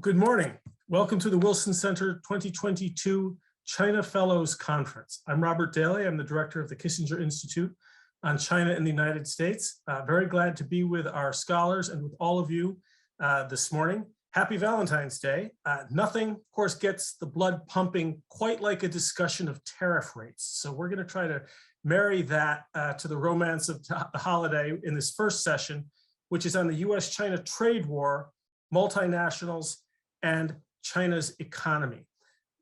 Good morning. Welcome to the Wilson Center 2022 China Fellows Conference. I'm Robert Daly. I'm the director of the Kissinger Institute on China in the United States. Very glad to be with our scholars and with all of you this morning. Happy Valentine's Day. Nothing, of course, gets the blood pumping quite like a discussion of tariff rates. So we're going to try to marry that to the romance of the holiday in this first session, which is on the U.S. China trade war, multinationals, and China's economy.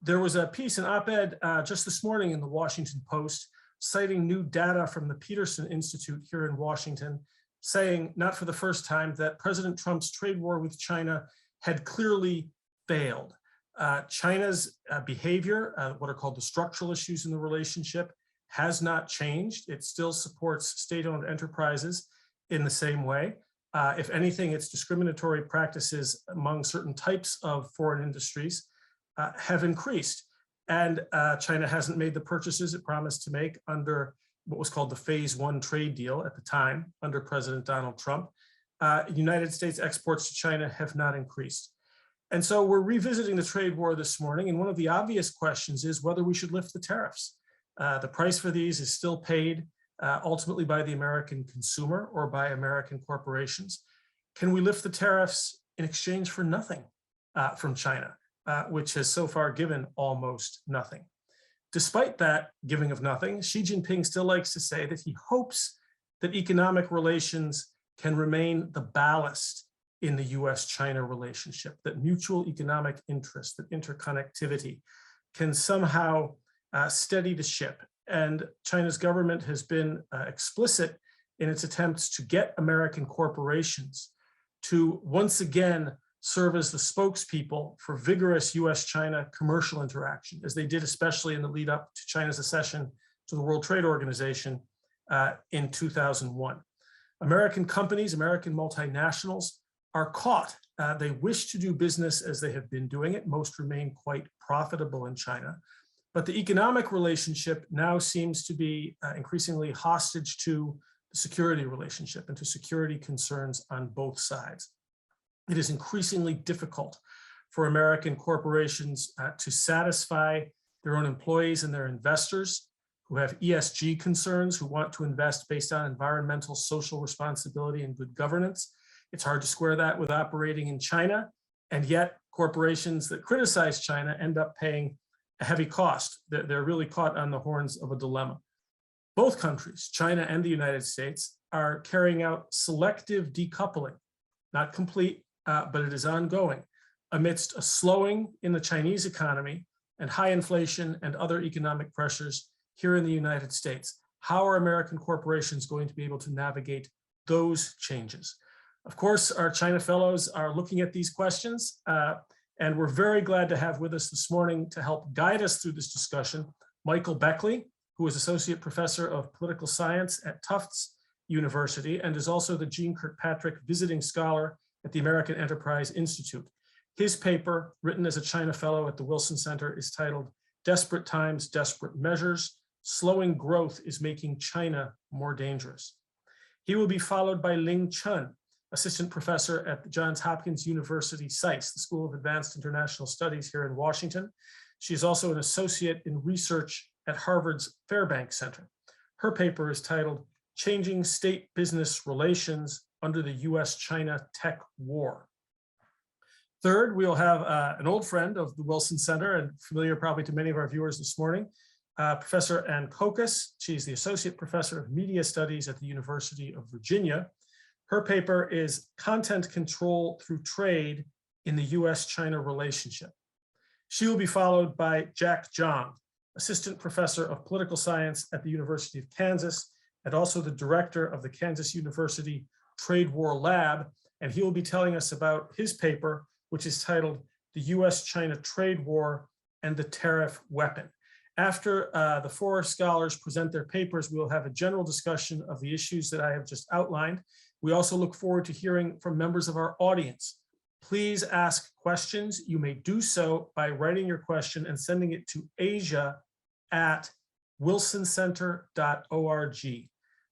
There was a piece, an op-ed just this morning in the Washington Post, citing new data from the Peterson Institute here in Washington, saying, not for the first time, that President Trump's trade war with China had clearly failed. China's behavior, what are called the structural issues in the relationship, has not changed. It still supports state-owned enterprises in the same way. If anything, its discriminatory practices among certain types of foreign industries have increased. And China hasn't made the purchases it promised to make under what was called the Phase 1 trade deal at the time under President Donald Trump. United States exports to China have not increased. And so we're revisiting the trade war this morning. And one of the obvious questions is whether we should lift the tariffs. The price for these is still paid ultimately by the American consumer or by American corporations. Can we lift the tariffs in exchange for nothing from China, which has so far given almost nothing? Despite that giving of nothing, Xi Jinping still likes to say that he hopes that economic relations can remain the ballast in the U.S.-China relationship, that mutual economic interest, that interconnectivity can somehow steady the ship. And China's government has been explicit in its attempts to get American corporations to once again serve as the spokespeople for vigorous U.S.-China commercial interaction, as they did especially in the lead up to China's accession to the World Trade Organization in 2001. American companies, American multinationals are caught. They wish to do business as they have been doing it. Most remain quite profitable in China. But the economic relationship now seems to be increasingly hostage to the security relationship and to security concerns on both sides. It is increasingly difficult for American corporations to satisfy their own employees and their investors who have ESG concerns, who want to invest based on environmental, social responsibility and good governance. It's hard to square that with operating in China, and yet corporations that criticize China end up paying a heavy cost. They're really caught on the horns of a dilemma. Both countries, China and the United States, are carrying out selective decoupling, not complete, but it is ongoing, amidst a slowing in the Chinese economy and high inflation and other economic pressures here in the United States. How are American corporations going to be able to navigate those changes? Of course, our China Fellows are looking at these questions, and we're very glad to have with us this morning to help guide us through this discussion, Michael Beckley, who is Associate Professor of Political Science at Tufts University and is also the Jeane Kirkpatrick Visiting Scholar at the American Enterprise Institute. His paper, written as a China Fellow at the Wilson Center, is titled "Desperate Times, Desperate Measures. Slowing Growth is Making China More Dangerous." He will be followed by Ling Chun, Assistant Professor at the Johns Hopkins University SAIS, the School of Advanced International Studies here in Washington. She is also an associate in research at Harvard's Fairbanks Center. Her paper is titled "Changing State-Business Relations Under the U.S.-China Tech War." Third, we'll have an old friend of the Wilson Center and familiar probably to many of our viewers this morning, Professor Ann Kokas. She's the Associate Professor of Media Studies at the University of Virginia. Her paper is "Content Control Through Trade in the U.S.-China Relationship." She will be followed by Jack Zhang, Assistant Professor of Political Science at the University of Kansas, and also the Director of the Kansas University Trade War Lab. And he will be telling us about his paper, which is titled "The U.S.-China Trade War and the Tariff Weapon." After the four scholars present their papers, we will have a general discussion of the issues that I have just outlined. We also look forward to hearing from members of our audience. Please ask questions. You may do so by writing your question and sending it to asia@wilsoncenter.org.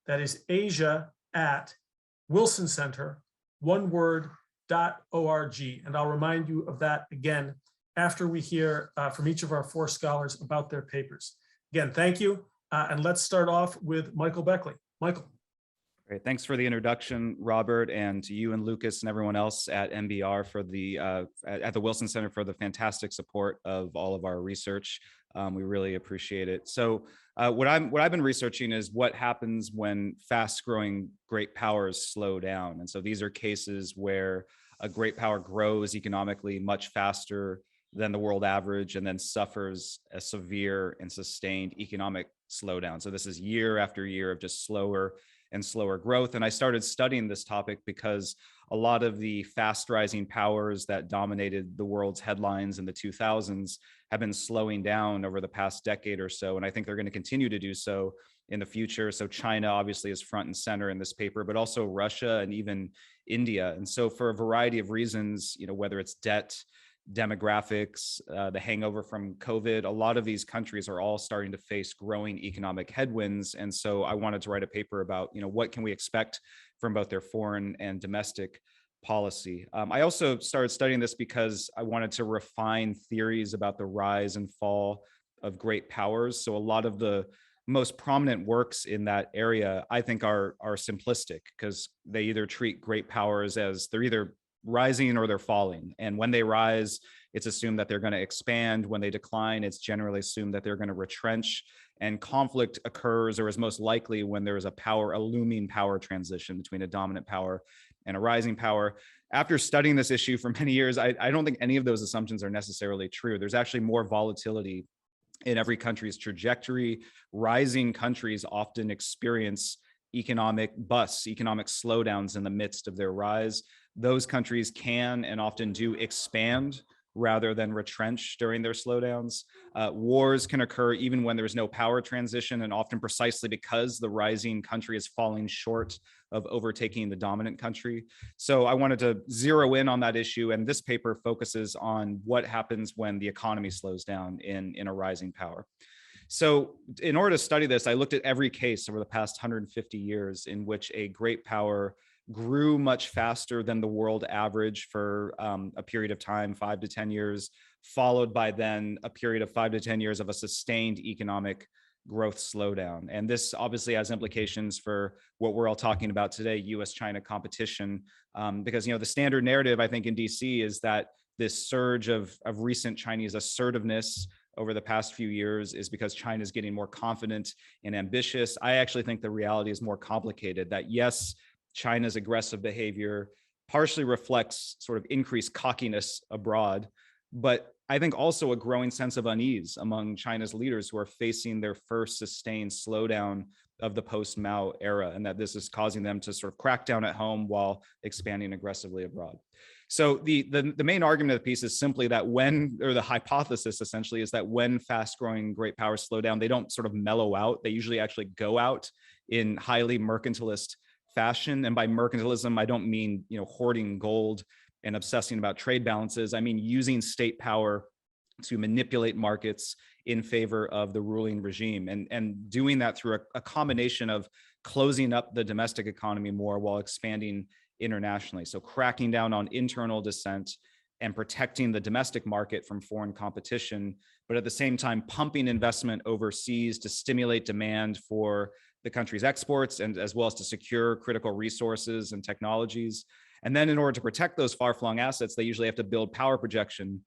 That is asia@wilsoncenter, one word, And I'll remind you of that again after we hear from each of our 4 scholars about their papers. Again, thank you. And let's start off with Michael Beckley. Michael. Great. Thanks for the introduction, Robert, and to you and Lucas and everyone else at MBR for the at the Wilson Center for the fantastic support of all of our research. We really appreciate it. So what I've been researching is what happens when fast-growing great powers slow down. And so these are cases where a great power grows economically much faster than the world average and then suffers a severe and sustained economic slowdown. So this is year after year of just slower and slower growth. And I started studying this topic because a lot of the fast rising powers that dominated the world's headlines in the 2000s have been slowing down over the past decade or so. And I think they're going to continue to do so in the future. So China obviously is front and center in this paper, but also Russia and even India. And so for a variety of reasons, whether it's debt, demographics, the hangover from COVID, a lot of these countries are all starting to face growing economic headwinds. And so I wanted to write a paper about, what can we expect from both their foreign and domestic policy. I also started studying this because I wanted to refine theories about the rise and fall of great powers. So a lot of the most prominent works in that area, I think, are simplistic because they either treat great powers as they're either rising or they're falling. And when they rise, it's assumed that they're going to expand. When they decline, it's generally assumed that they're going to retrench. And conflict occurs, or is most likely, when there is a looming power transition between a dominant power and a rising power. After studying this issue for many years, I don't think any of those assumptions are necessarily true. There's actually more volatility in every country's trajectory. Rising countries often experience economic busts, economic slowdowns in the midst of their rise. Those countries can and often do expand rather than retrench during their slowdowns. Wars can occur even when there's no power transition, and often precisely because the rising country is falling short of overtaking the dominant country. So I wanted to zero in on that issue, and this paper focuses on what happens when the economy slows down in a rising power. So in order to study this, I looked at every case over the past 150 years in which a great power grew much faster than the world average for a period of time, 5 to 10 years, followed by then a period of 5 to 10 years of a sustained economic growth slowdown. And this obviously has implications for what we're all talking about today, U.S. China competition, because the standard narrative, I think, in DC is that this surge of recent Chinese assertiveness over the past few years is because China is getting more confident and ambitious. I actually think the reality is more complicated, that yes, China's aggressive behavior partially reflects sort of increased cockiness abroad, but I think also a growing sense of unease among China's leaders who are facing their first sustained slowdown of the post-Mao era, and that this is causing them to sort of crack down at home while expanding aggressively abroad. So the main argument of the piece is simply that the hypothesis essentially is that when fast-growing great powers slow down, they don't sort of mellow out. They usually actually go out in highly mercantilist fashion. And by mercantilism, I don't mean, hoarding gold and obsessing about trade balances. I mean using state power to manipulate markets in favor of the ruling regime, and doing that through a combination of closing up the domestic economy more while expanding internationally. So cracking down on internal dissent and protecting the domestic market from foreign competition, but at the same time pumping investment overseas to stimulate demand for the country's exports, and as well as to secure critical resources and technologies. And then in order to protect those far-flung assets, they usually have to build power projection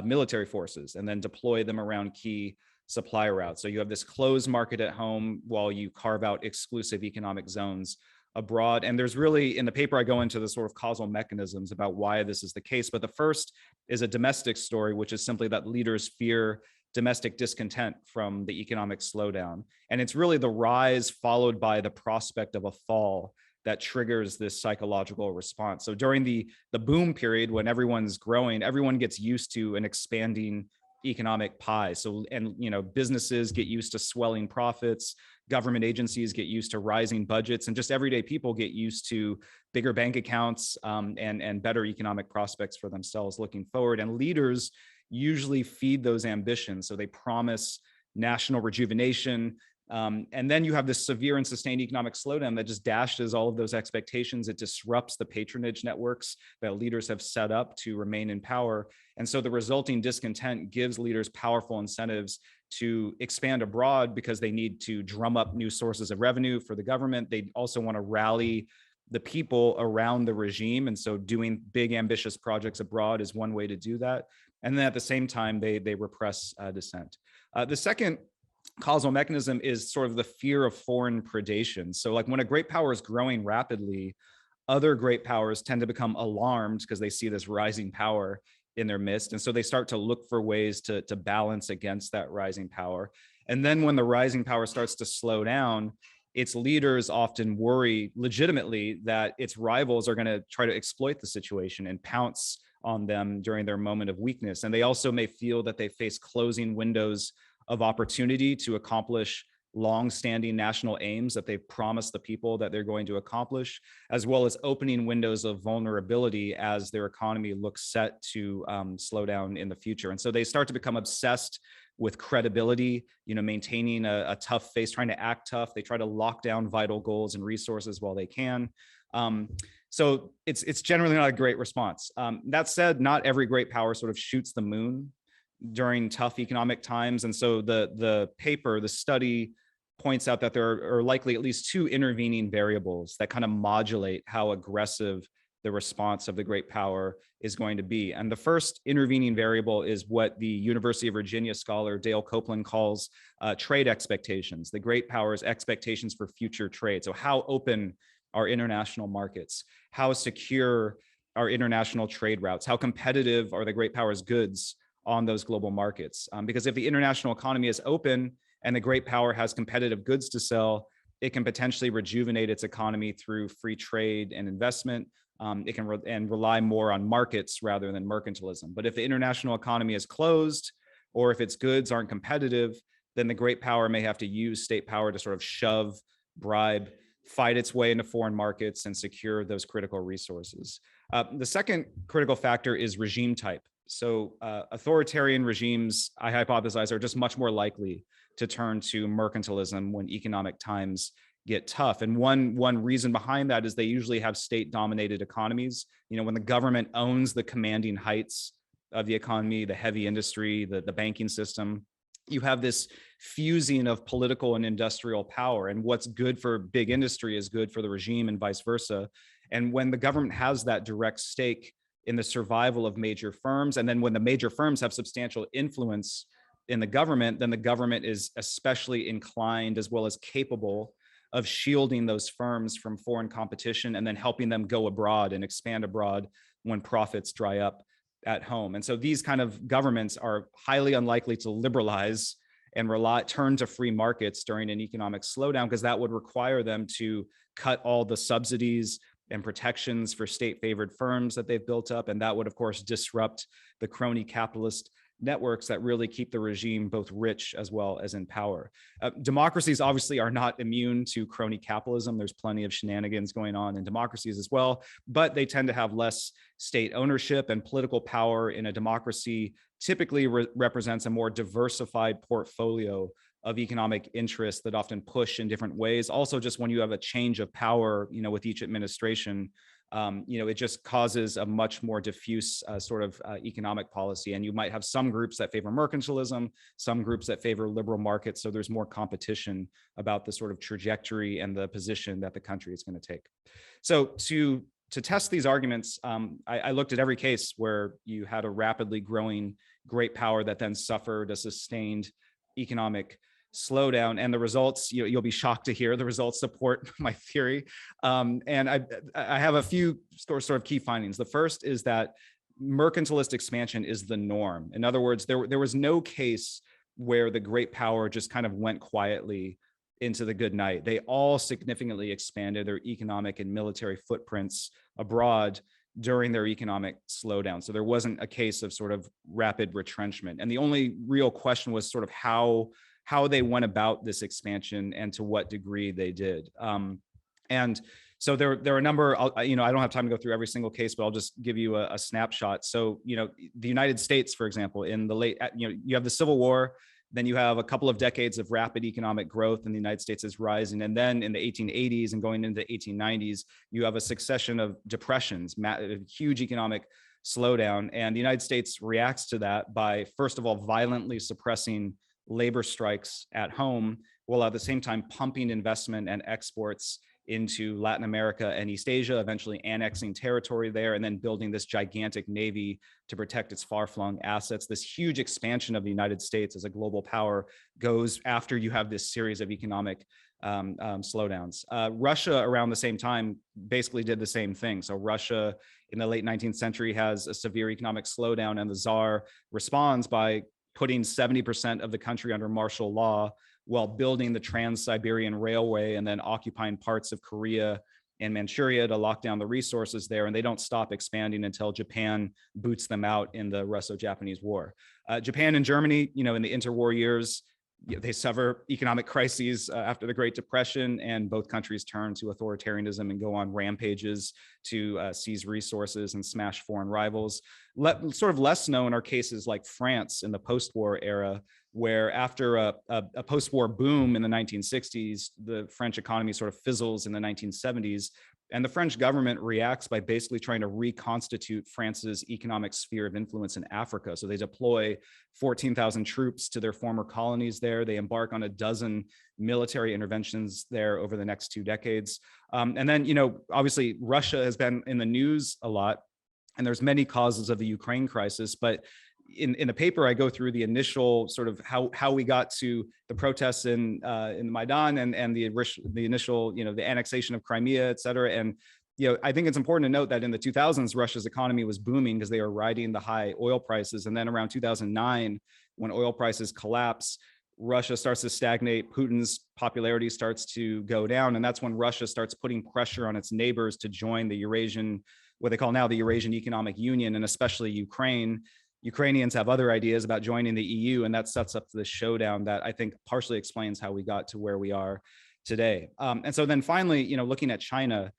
military forces and then deploy them around key supply routes. So you have this closed market at home while you carve out exclusive economic zones abroad. And there's really, in the paper, I go into the sort of causal mechanisms about why this is the case. But the first is a domestic story, which is simply that leaders fear domestic discontent from the economic slowdown. And it's really the rise followed by the prospect of a fall that triggers this psychological response. So during the boom period, when everyone's growing, everyone gets used to an expanding economic pie. So, and businesses get used to swelling profits, government agencies get used to rising budgets, and just everyday people get used to bigger bank accounts and better economic prospects for themselves looking forward. And leaders usually feed those ambitions. So they promise national rejuvenation, And then you have this severe and sustained economic slowdown that just dashes all of those expectations. It disrupts the patronage networks that leaders have set up to remain in power. And so the resulting discontent gives leaders powerful incentives to expand abroad because they need to drum up new sources of revenue for the government. They also want to rally the people around the regime. And so doing big, ambitious projects abroad is one way to do that. And then at the same time, they repress dissent. The second causal mechanism is sort of the fear of foreign predation. So like when a great power is growing rapidly, other great powers tend to become alarmed because they see this rising power in their midst. And so they start to look for ways to balance against that rising power. And then when the rising power starts to slow down, its leaders often worry legitimately that its rivals are going to try to exploit the situation and pounce on them during their moment of weakness. And they also may feel that they face closing windows of opportunity to accomplish long-standing national aims that they've promised the people that they're going to accomplish, as well as opening windows of vulnerability as their economy looks set to slow down in the future. And so they start to become obsessed with credibility, maintaining a tough face, trying to act tough. They try to lock down vital goals and resources while they can. So it's generally not a great response. That said, not every great power sort of shoots the moon during tough economic times. And so the study points out that there are likely at least two intervening variables that kind of modulate how aggressive the response of the great power is going to be. And the first intervening variable is what the University of Virginia scholar Dale Copeland calls trade expectations, the great power's expectations for future trade. So how open are international markets? How secure are international trade routes? How competitive are the great power's goods on those global markets? Because if the international economy is open and the great power has competitive goods to sell, it can potentially rejuvenate its economy through free trade and investment. It can rely more on markets rather than mercantilism. But if the international economy is closed, or if its goods aren't competitive, then the great power may have to use state power to sort of shove, bribe, fight its way into foreign markets and secure those critical resources. The second critical factor is regime type. So authoritarian regimes, I hypothesize, are just much more likely to turn to mercantilism when economic times get tough. And one reason behind that is they usually have state-dominated economies. When the government owns the commanding heights of the economy, the heavy industry, the banking system, you have this fusing of political and industrial power. And what's good for big industry is good for the regime and vice versa. And when the government has that direct stake in the survival of major firms, and then when the major firms have substantial influence in the government, then the government is especially inclined as well as capable of shielding those firms from foreign competition and then helping them go abroad and expand abroad when profits dry up at home. And so these kind of governments are highly unlikely to liberalize and turn to free markets during an economic slowdown, because that would require them to cut all the subsidies and protections for state-favored firms that they've built up. And that would, of course, disrupt the crony capitalist networks that really keep the regime both rich as well as in power. Democracies obviously are not immune to crony capitalism. There's plenty of shenanigans going on in democracies as well, but they tend to have less state ownership, and political power in a democracy typically represents a more diversified portfolio of economic interests that often push in different ways. Also, just when you have a change of power, with each administration, it just causes a much more diffuse economic policy. And you might have some groups that favor mercantilism, some groups that favor liberal markets. So there's more competition about the sort of trajectory and the position that the country is going to take. So to test these arguments, I looked at every case where you had a rapidly growing great power that then suffered a sustained economic slowdown, and the results, you'll be shocked to hear, the results support my theory. And I have a few sort of key findings. The first is that mercantilist expansion is the norm. In other words, there was no case where the great power just kind of went quietly into the good night. They all significantly expanded their economic and military footprints abroad during their economic slowdown. So there wasn't a case of sort of rapid retrenchment. And the only real question was sort of how they went about this expansion and to what degree they did. And so there are a number, I don't have time to go through every single case, but I'll just give you a snapshot. So, the United States, for example, in the late, you have the Civil War, Then you have a couple of decades of rapid economic growth, and the United States is rising. And then in the 1880s and going into the 1890s, you have a succession of depressions, a huge economic slowdown. And the United States reacts to that by, first of all, violently suppressing labor strikes at home, while at the same time pumping investment and exports into Latin America and East Asia, eventually annexing territory there, and then building this gigantic navy to protect its far-flung assets. This huge expansion of the United States as a global power goes after you have this series of economic slowdowns. Russia around the same time basically did the same thing. So Russia in the late 19th century has a severe economic slowdown, and the Tsar responds by putting 70% of the country under martial law while building the Trans-Siberian Railway and then occupying parts of Korea and Manchuria to lock down the resources there. And they don't stop expanding until Japan boots them out in the Russo-Japanese War. Japan and Germany, in the interwar years, they suffer economic crises after the Great Depression, and both countries turn to authoritarianism and go on rampages to seize resources and smash foreign rivals. Sort of less known are cases like France in the post-war era, where after a post-war boom in the 1960s, the French economy sort of fizzles in the 1970s. And the French government reacts by basically trying to reconstitute France's economic sphere of influence in Africa. So they deploy 14,000 troops to their former colonies there. They embark on a dozen military interventions there over the next 2 decades. And then, obviously Russia has been in the news a lot, and there's many causes of the Ukraine crisis, but in the paper, I go through the initial sort of how we got to the protests in Maidan and the initial, the annexation of Crimea, et cetera. And, I think it's important to note that in the 2000s, Russia's economy was booming because they were riding the high oil prices. And then around 2009, when oil prices collapse, Russia starts to stagnate, Putin's popularity starts to go down. And that's when Russia starts putting pressure on its neighbors to join the Eurasian, what they call now the Eurasian Economic Union, and especially Ukraine. Ukrainians have other ideas about joining the EU, and that sets up the showdown that I think partially explains how we got to where we are today. And so then finally, looking at China,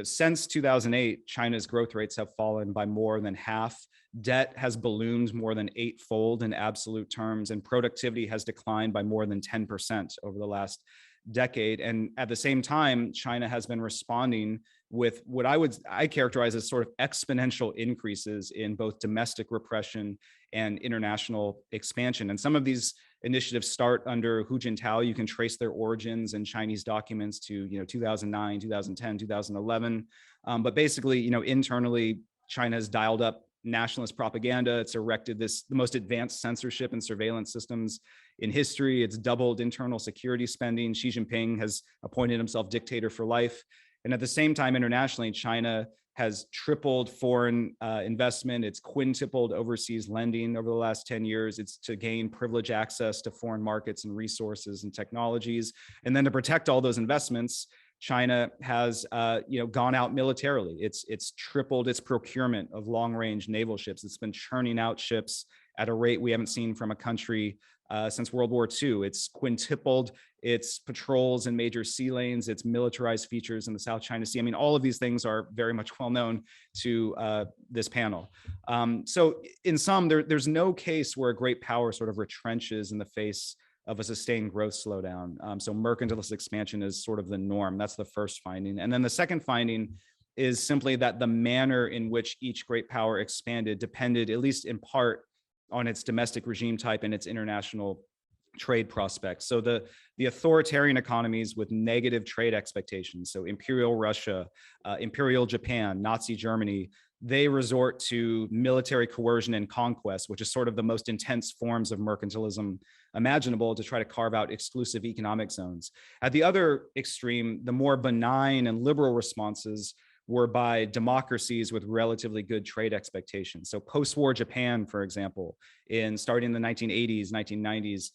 since 2008, China's growth rates have fallen by more than half. Debt has ballooned more than 8-fold in absolute terms, and productivity has declined by more than 10% over the last decade. And at the same time, China has been responding with what I characterize as sort of exponential increases in both domestic repression and international expansion. And some of these initiatives start under Hu Jintao. You can trace their origins in Chinese documents to 2009, 2010, 2011. But basically, internally, China has dialed up nationalist propaganda. It's erected the most advanced censorship and surveillance systems in history. It's doubled internal security spending. Xi Jinping has appointed himself dictator for life. And at the same time, internationally, China has tripled foreign investment. It's quintupled overseas lending over the last 10 years. It's to gain privileged access to foreign markets and resources and technologies. And then to protect all those investments, China has gone out militarily. It's tripled its procurement of long-range naval ships. It's been churning out ships at a rate we haven't seen from a country since World War II. It's quintupled its patrols in major sea lanes, its militarized features in the South China Sea. I mean, all of these things are very much well known to this panel. So in sum, there's no case where a great power sort of retrenches in the face of a sustained growth slowdown. So mercantilist expansion is sort of the norm. That's the first finding. And then the second finding is simply that the manner in which each great power expanded depended, at least in part, on its domestic regime type and its international trade prospects. So the authoritarian economies with negative trade expectations, so Imperial Russia, Imperial Japan, Nazi Germany, they resort to military coercion and conquest, which is sort of the most intense forms of mercantilism imaginable, to try to carve out exclusive economic zones. At the other extreme, the more benign and liberal responses were by democracies with relatively good trade expectations. So post-war Japan, for example, starting in the 1980s, 1990s,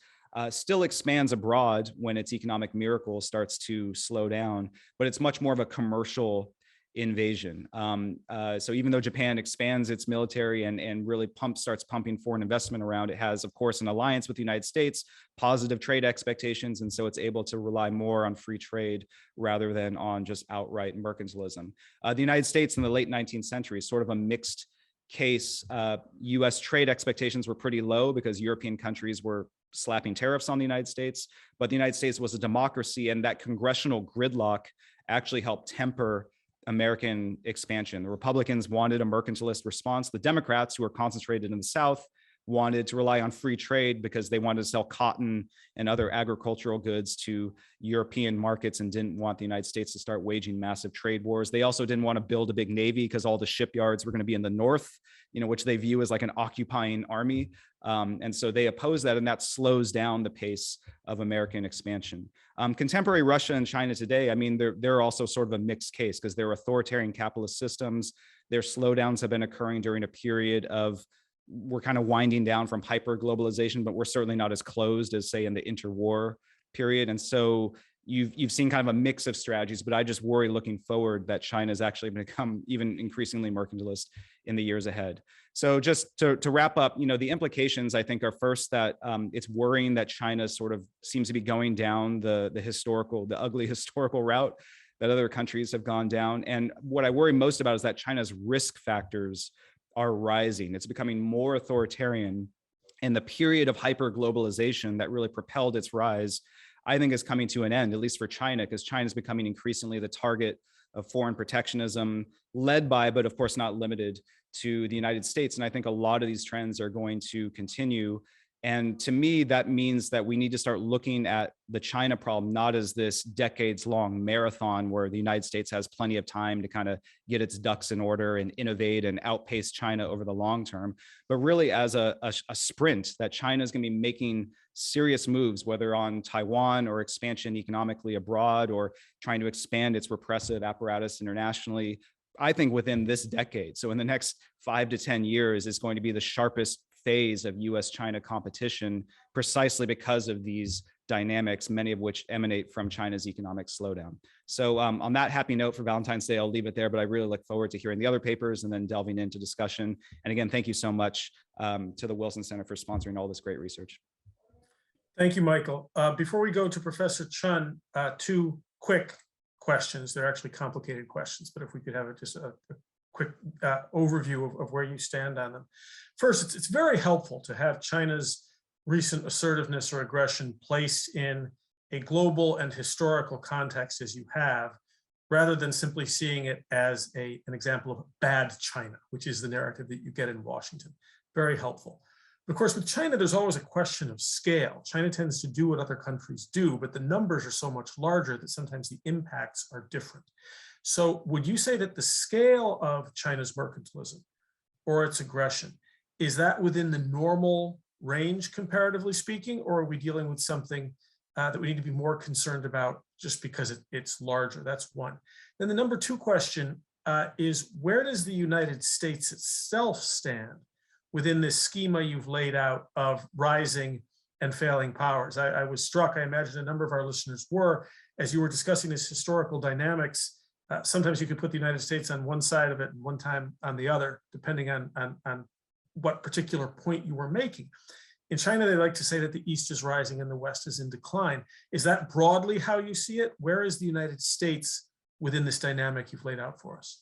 still expands abroad when its economic miracle starts to slow down, but it's much more of a commercial invasion. So even though Japan expands its military and really starts pumping foreign investment around, it has, of course, an alliance with the United States, positive trade expectations, and so it's able to rely more on free trade rather than on just outright mercantilism. The United States in the late 19th century is sort of a mixed case, U.S. trade expectations were pretty low because European countries were slapping tariffs on the United States, but the United States was a democracy, and that congressional gridlock actually helped temper American expansion. The Republicans wanted a mercantilist response. The Democrats, who are concentrated in the South, wanted to rely on free trade because they wanted to sell cotton and other agricultural goods to European markets and didn't want the United States to start waging massive trade wars. They also didn't want to build a big navy because all the shipyards were going to be in the north, which they view as like an occupying army. And so they oppose that, and that slows down the pace of American expansion. Contemporary Russia and China today, I mean, they're also sort of a mixed case because they're authoritarian capitalist systems. Their slowdowns have been occurring during a period of, we're kind of winding down from hyper globalization, but we're certainly not as closed as, say, in the interwar period. And so you've seen kind of a mix of strategies, but I just worry looking forward that China is actually going to become even increasingly mercantilist in the years ahead. So just to wrap up, the implications, I think, are first that it's worrying that China sort of seems to be going down the ugly historical route that other countries have gone down. And what I worry most about is that China's risk factors are rising. It's becoming more authoritarian, and the period of hyper-globalization that really propelled its rise, I think, is coming to an end, at least for China, because China is becoming increasingly the target of foreign protectionism, led by, but of course not limited to, the United States. And I think a lot of these trends are going to continue. And to me, that means that we need to start looking at the China problem not as this decades-long marathon where the United States has plenty of time to kind of get its ducks in order and innovate and outpace China over the long term, but really as a sprint that China is going to be making serious moves, whether on Taiwan or expansion economically abroad or trying to expand its repressive apparatus internationally, I think within this decade. So in the next 5 to 10 years is going to be the sharpest phase of U.S. China competition, precisely because of these dynamics, many of which emanate from China's economic slowdown. So on that happy note for Valentine's Day, I'll leave it there, but I really look forward to hearing the other papers and then delving into discussion. And again, thank you so much to the Wilson Center for sponsoring all this great research. Thank you, Michael. Before we go to Professor Chun, 2 quick questions. They're actually complicated questions, but if we could have just a quick overview of where you stand on them. First, it's very helpful to have China's recent assertiveness or aggression placed in a global and historical context as you have, rather than simply seeing it as an example of bad China, which is the narrative that you get in Washington. Very helpful. But of course, with China, there's always a question of scale. China tends to do what other countries do, but the numbers are so much larger that sometimes the impacts are different. So would you say that the scale of China's mercantilism or its aggression, is that within the normal range, comparatively speaking, or are we dealing with something that we need to be more concerned about just because it's larger? That's one. Then the number 2 question is, where does the United States itself stand within this schema you've laid out of rising and failing powers? I was struck, I imagine a number of our listeners were, as you were discussing this historical dynamics. Sometimes you could put the United States on one side of it and one time on the other, depending on what particular point you were making. In China, they like to say that the East is rising and the West is in decline. Is that broadly how you see it? Where is the United States within this dynamic you've laid out for us?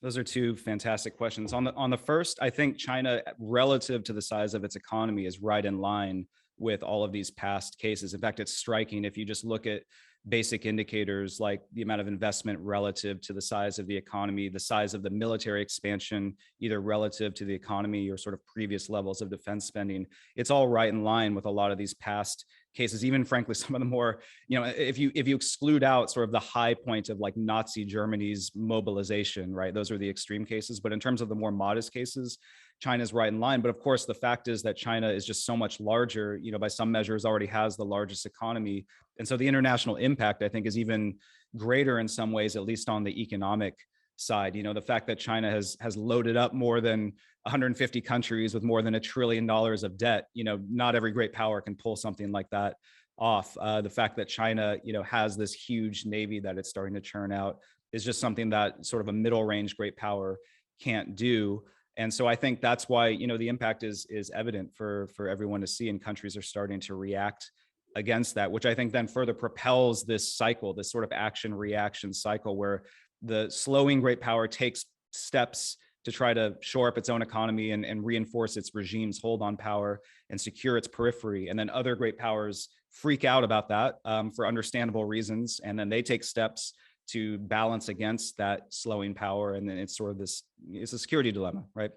Those are 2 fantastic questions. On the first, I think China, relative to the size of its economy, is right in line with all of these past cases. In fact, it's striking if you just look at basic indicators like the amount of investment relative to the size of the economy, the size of the military expansion, either relative to the economy or sort of previous levels of defense spending. It's all right in line with a lot of these past cases, even frankly, some of the more, if you exclude out sort of the high point of like Nazi Germany's mobilization, right? Those are the extreme cases. But in terms of the more modest cases, China's right in line. But of course, the fact is that China is just so much larger, by some measures already has the largest economy. And so the international impact, I think, is even greater in some ways, at least on the economic side. The fact that China has loaded up more than 150 countries with more than $1 trillion of debt, not every great power can pull something like that off. The fact that China, has this huge navy that it's starting to churn out is just something that sort of a middle range great power can't do. And so I think that's why, the impact is evident for everyone to see, and countries are starting to react against that, which I think then further propels this cycle, this sort of action reaction cycle where the slowing great power takes steps to try to shore up its own economy and reinforce its regime's hold on power and secure its periphery. And then other great powers freak out about that for understandable reasons. And then they take steps to balance against that slowing power. And then it's sort of this, it's a security dilemma, right?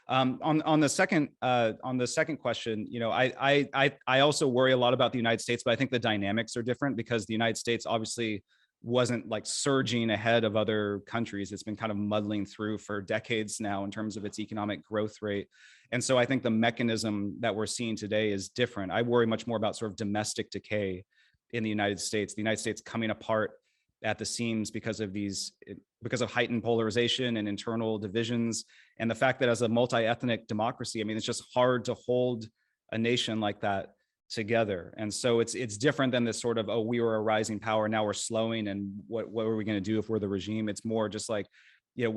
On the second question, you know, I also worry a lot about the United States, but I think the dynamics are different because the United States obviously wasn't like surging ahead of other countries. It's been kind of muddling through for decades now in terms of its economic growth rate. And so I think the mechanism that we're seeing today is different. I worry much more about sort of domestic decay in the United States coming apart at the seams because of heightened polarization and internal divisions. And the fact that as a multi-ethnic democracy, I mean, it's just hard to hold a nation like that together. And so it's different than this sort of, oh, we were a rising power, now we're slowing, and what are we going to do if we're the regime? It's more just like, you know,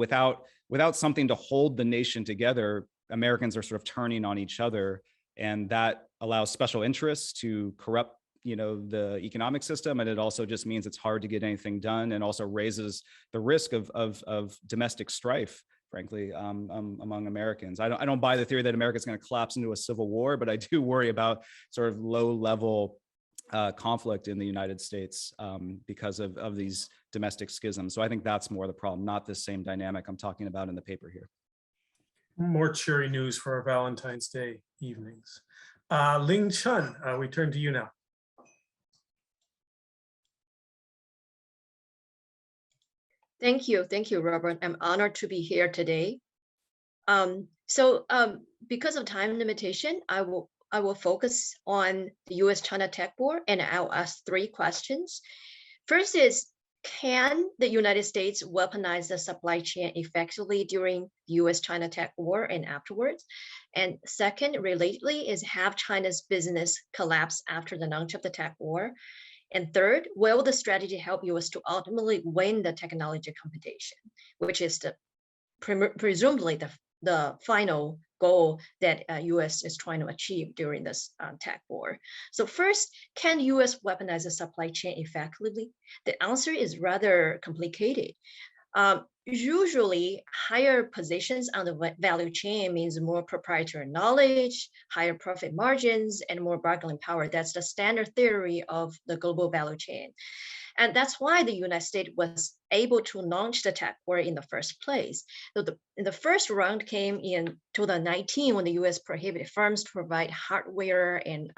without something to hold the nation together, Americans are sort of turning on each other, and that allows special interests to corrupt, you know, the economic system, and it also just means it's hard to get anything done, and also raises the risk of domestic strife, frankly, among Americans. I don't buy the theory that America's going to collapse into a civil war, but I do worry about sort of low-level conflict in the United States because of these domestic schisms. So I think that's more the problem, not the same dynamic I'm talking about in the paper here. More cheery news for our Valentine's Day evenings. Ling Chun, we turn to you now. Thank you, Robert. I'm honored to be here today. Because of time limitation, I will focus on the U.S. China tech war, and I'll ask 3 questions. First is, can the United States weaponize the supply chain effectively during the U.S. China tech war and afterwards? And second, relatedly, is have China's business collapse after the launch of the tech war? And third, will the strategy help US to ultimately win the technology competition, which is presumably the final goal that US is trying to achieve during this tech war? So first, can US weaponize the supply chain effectively? The answer is rather complicated. Usually, higher positions on the value chain means more proprietary knowledge, higher profit margins, and more bargaining power. That's the standard theory of the global value chain. And that's why the United States was able to launch the tech war in the first place. So the first round came in 2019 when the US prohibited firms to provide hardware and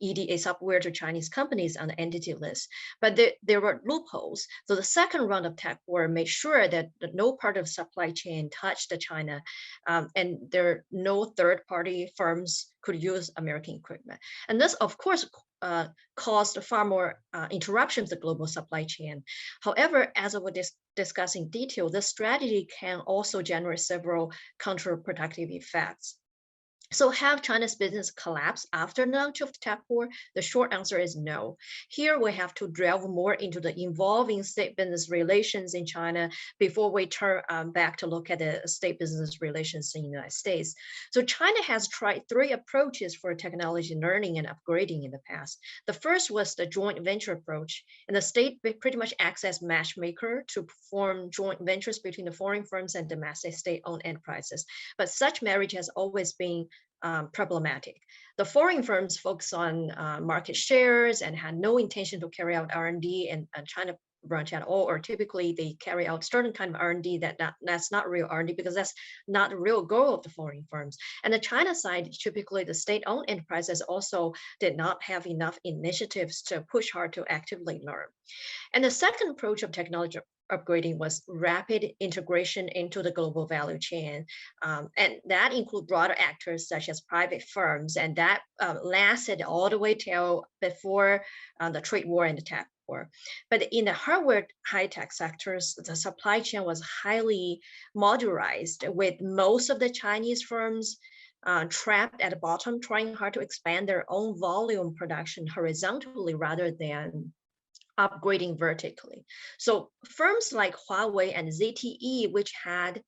EDA software to Chinese companies on the entity list. But there were loopholes. So the second round of tech war made sure that no part of supply chain touched China, and no third-party firms could use American equipment. And this, of course, caused far more interruptions to the global supply chain. However, as I will discuss in detail, this strategy can also generate several counterproductive effects. So have China's business collapse after the launch of the tech war? The short answer is no. Here we have to delve more into the evolving state business relations in China before we turn back to look at the state business relations in the United States. So China has tried 3 approaches for technology learning and upgrading in the past. The first was the joint venture approach, and the state pretty much acts as matchmaker to form joint ventures between the foreign firms and domestic state-owned enterprises. But such marriage has always been problematic. The foreign firms focus on market shares and had no intention to carry out R&D and China branch at all, or typically they carry out certain kind of R&D that's not real R&D because that's not the real goal of the foreign firms. And the China side, typically the state-owned enterprises also did not have enough initiatives to push hard to actively learn. And the second approach of technology upgrading was rapid integration into the global value chain. And that include broader actors such as private firms, and that lasted all the way till before the trade war and the tech war. But in the hardware high-tech sectors, the supply chain was highly modularized, with most of the Chinese firms trapped at the bottom, trying hard to expand their own volume production horizontally rather than upgrading vertically. So firms like Huawei and ZTE, which had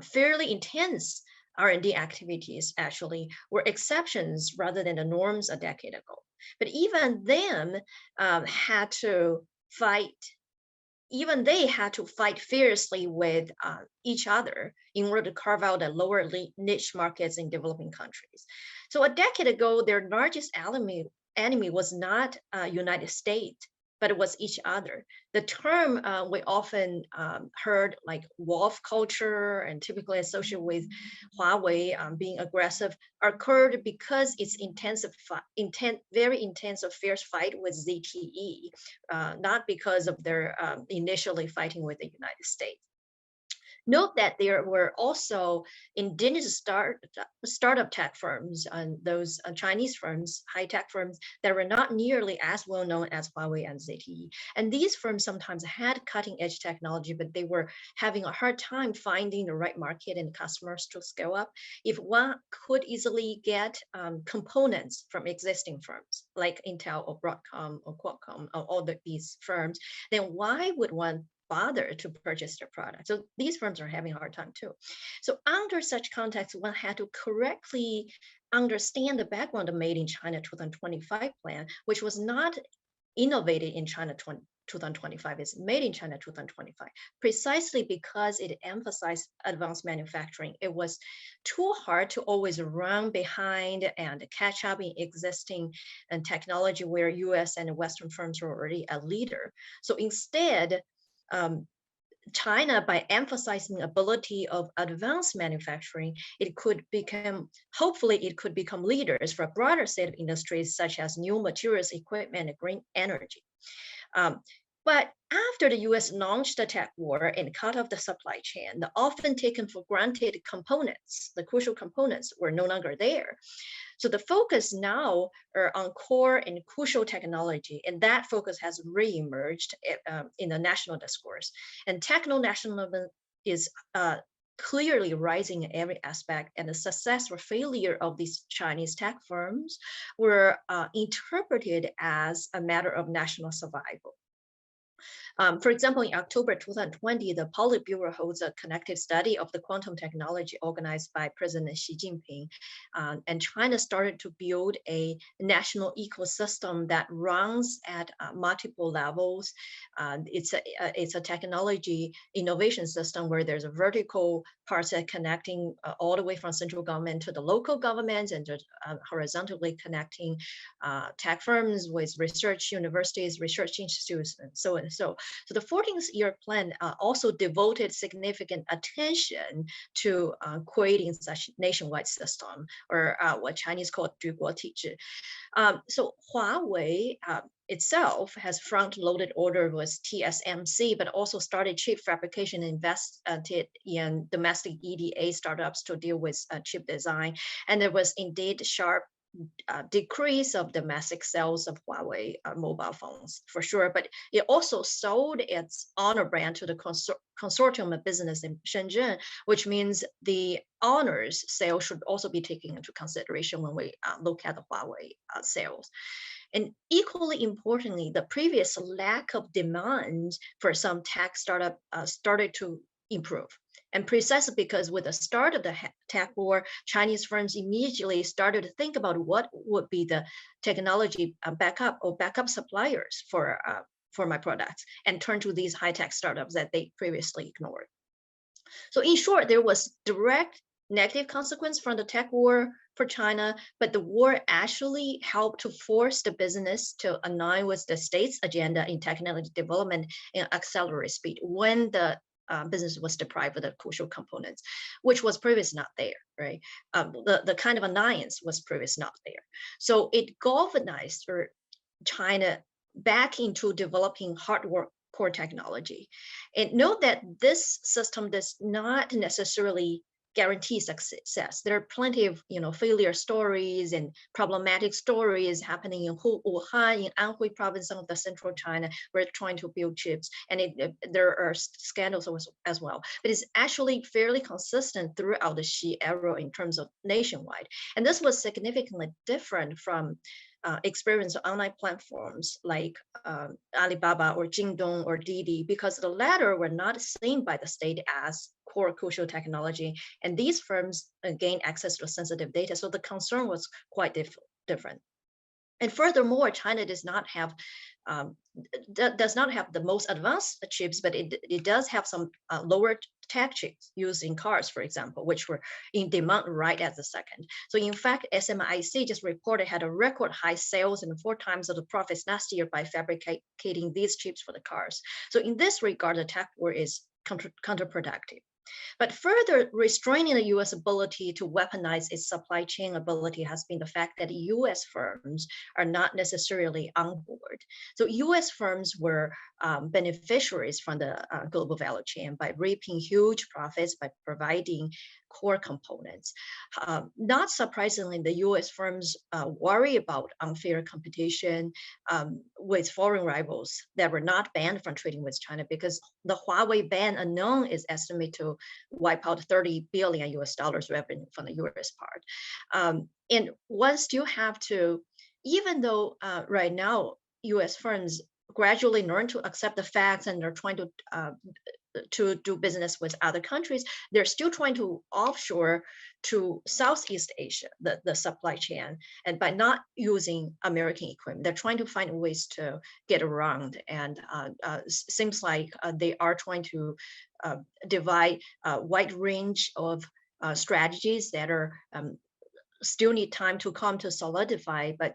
fairly intense R&D activities, actually were exceptions rather than the norms a decade ago. But even then had to fight even they had to fight fiercely with each other in order to carve out the lower niche markets in developing countries. So a decade ago, their largest enemy was not United States, but it was each other. The term we often heard like wolf culture and typically associated with Huawei being aggressive occurred because it's very intensive fierce fight with ZTE, not because of their initially fighting with the United States. Note that there were also indigenous startup tech firms and those Chinese firms, high-tech firms that were not nearly as well known as Huawei and ZTE. And these firms sometimes had cutting-edge technology, but they were having a hard time finding the right market and customers to scale up. If one could easily get components from existing firms like Intel or Broadcom or Qualcomm or all these firms, then why would one bother to purchase their product? So these firms are having a hard time too. So under such context, one had to correctly understand the background of Made in China 2025 plan, which was not innovated in China 2025, it's Made in China 2025, precisely because it emphasized advanced manufacturing. It was too hard to always run behind and catch up in existing technology where US and Western firms were already a leader. So instead, China, by emphasizing ability of advanced manufacturing, hopefully it could become leaders for a broader set of industries such as new materials, equipment, and green energy. But after the US launched the tech war and cut off the supply chain, the often taken for granted components, the crucial components, were no longer there. So the focus now are on core and crucial technology, and that focus has reemerged in the national discourse. And techno-nationalism is clearly rising in every aspect, and the success or failure of these Chinese tech firms were interpreted as a matter of national survival. For example, in October 2020, the Politburo holds a connected study of the quantum technology organized by President Xi Jinping. And China started to build a national ecosystem that runs at multiple levels. It's a technology innovation system where there's a vertical parts that connecting all the way from central government to the local governments, and horizontally connecting tech firms with research universities, research institutes, and so on and so. So the 14th year plan also devoted significant attention to creating such nationwide system, or what Chinese call 举国体制. So Huawei itself has front-loaded order with TSMC, but also started chip fabrication, invested in domestic EDA startups to deal with chip design. And there was indeed sharp decrease of domestic sales of Huawei mobile phones, for sure, but it also sold its Honor brand to the consortium of business in Shenzhen, which means the Honor's sale should also be taken into consideration when we look at the Huawei sales. And equally importantly, the previous lack of demand for some tech startup started to improve. And precisely because with the start of the tech war, Chinese firms immediately started to think about what would be the technology backup suppliers for my products, and turn to these high-tech startups that they previously ignored. So in short, there was direct negative consequence from the tech war for China, but the war actually helped to force the business to align with the state's agenda in technology development and accelerate speed when the business was deprived of the crucial components, which was previously not there, right? The kind of alliance was previously not there. So it galvanized China back into developing hardware core technology. And note that this system does not necessarily guarantee success. There are plenty of failure stories and problematic stories happening in Wuhan, in Anhui province of the central China. We're trying to build chips, and there are scandals as well. But it's actually fairly consistent throughout the Xi era in terms of nationwide. And this was significantly different from experience of online platforms like Alibaba or Jingdong or Didi, because the latter were not seen by the state as core crucial technology, and these firms gain access to sensitive data. So the concern was quite different. And furthermore, China does not have the most advanced chips, but it does have some lower tech chips used in cars, for example, which were in demand right at the second. So in fact, SMIC just reported had a record high sales and 4 times of the profits last year by fabricating these chips for the cars. So in this regard, the tech war is counterproductive. But further restraining the U.S. ability to weaponize its supply chain ability has been the fact that U.S. firms are not necessarily on board. So U.S. firms were beneficiaries from the global value chain by reaping huge profits by providing core components. Not surprisingly, the U.S. firms worry about unfair competition with foreign rivals that were not banned from trading with China, because the Huawei ban alone is estimated to wipe out $30 billion revenue from the U.S. part. And one still have to, even though right now U.S. firms gradually learn to accept the facts and they're trying to do business with other countries, they're still trying to offshore to Southeast Asia, the supply chain. And by not using American equipment, they're trying to find ways to get around. And seems like they are trying to divide a wide range of strategies that are still need time to come to solidify, but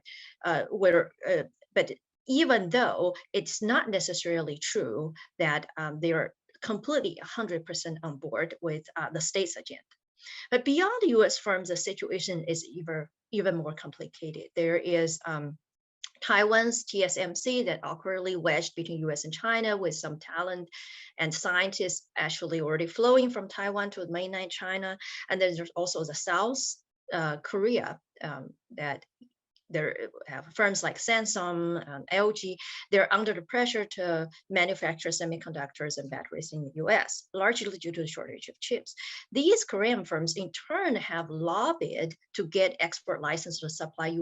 but even though it's not necessarily true that they are completely 100% on board with the state's agenda. But beyond the U.S. firms, the situation is even more complicated. There is Taiwan's TSMC that awkwardly wedged between U.S. and China, with some talent and scientists actually already flowing from Taiwan to mainland China. And then there's also the South Korea that there have firms like Samsung and LG. They're under the pressure to manufacture semiconductors and batteries in the US, largely due to the shortage of chips. These Korean firms in turn have lobbied to get export license to supply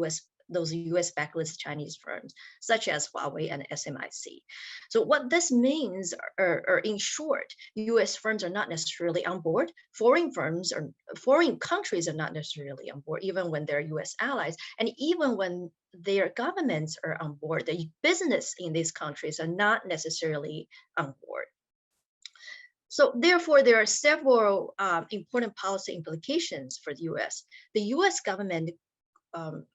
those US backlist Chinese firms, such as Huawei and SMIC. So what this means are in short, US firms are not necessarily on board. Foreign countries are not necessarily on board, even when they're US allies. And even when their governments are on board, the business in these countries are not necessarily on board. So therefore, there are several important policy implications for the US. The US government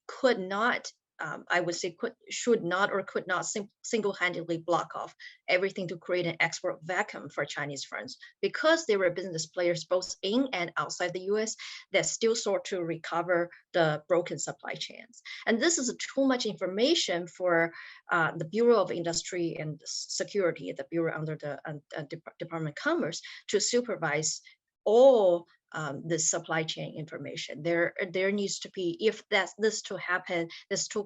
could not, I would say, should not or could not single-handedly block off everything to create an export vacuum for Chinese firms, because there were business players both in and outside the US that still sought to recover the broken supply chains. And this is too much information for the Bureau of Industry and Security, the bureau under the Department of Commerce, to supervise all the supply chain information. There needs to be, if this to happen, this too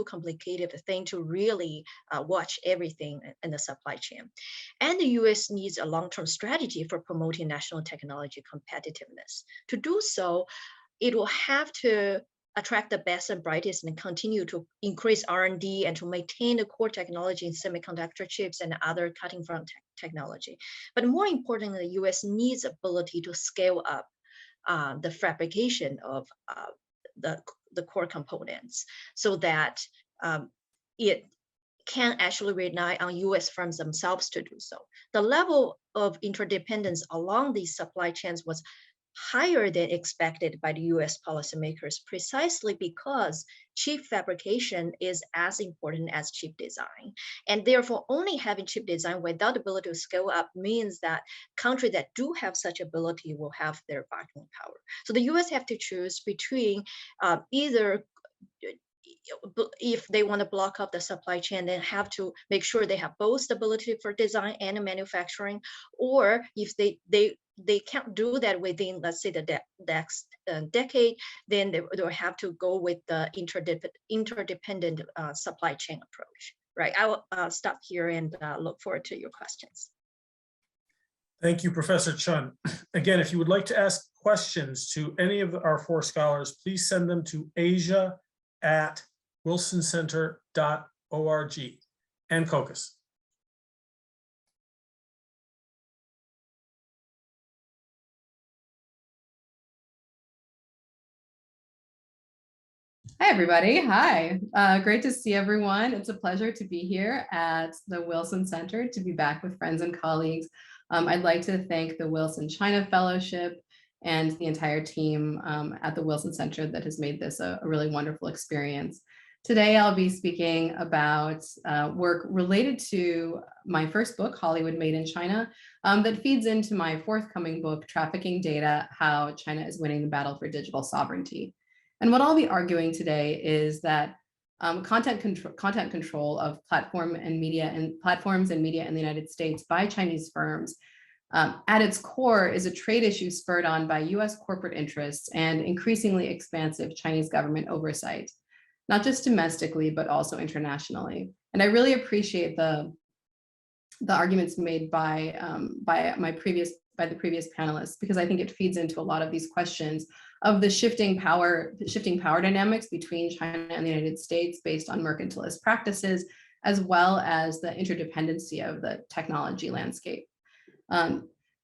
complicated a thing to really watch everything in the supply chain. And the US needs a long-term strategy for promoting national technology competitiveness. To do so, it will have to attract the best and brightest and continue to increase R&D and to maintain the core technology in semiconductor chips and other cutting front technology. But more importantly, the US needs ability to scale up the fabrication of the core components so that it can actually rely on US firms themselves to do so. The level of interdependence along these supply chains was higher than expected by the US policymakers, precisely because chip fabrication is as important as chip design. And therefore, only having chip design without the ability to scale up means that countries that do have such ability will have their bargaining power. So the US have to choose between either, if they want to block up the supply chain, then have to make sure they have both stability for design and manufacturing, or if they can't do that within, let's say, the next decade, then they will have to go with the interdependent supply chain approach, right? I will stop here and look forward to your questions. Thank you, Professor Chun. Again, if you would like to ask questions to any of our 4 scholars, please send them to asia@wilsoncenter.org. And Cocos. Hi, everybody. Hi. Great to see everyone. It's a pleasure to be here at the Wilson Center, to be back with friends and colleagues. I'd like to thank the Wilson China Fellowship and the entire team at the Wilson Center that has made this a really wonderful experience. Today, I'll be speaking about work related to my first book, Hollywood Made in China, that feeds into my forthcoming book, Trafficking Data: How China is Winning the Battle for Digital Sovereignty. And what I'll be arguing today is that content control of platforms and media in the United States by Chinese firms at its core is a trade issue spurred on by U.S. corporate interests and increasingly expansive Chinese government oversight, not just domestically, but also internationally. And I really appreciate the arguments made by the previous panelists, because I think it feeds into a lot of these questions of the shifting power dynamics between China and the United States based on mercantilist practices, as well as the interdependency of the technology landscape.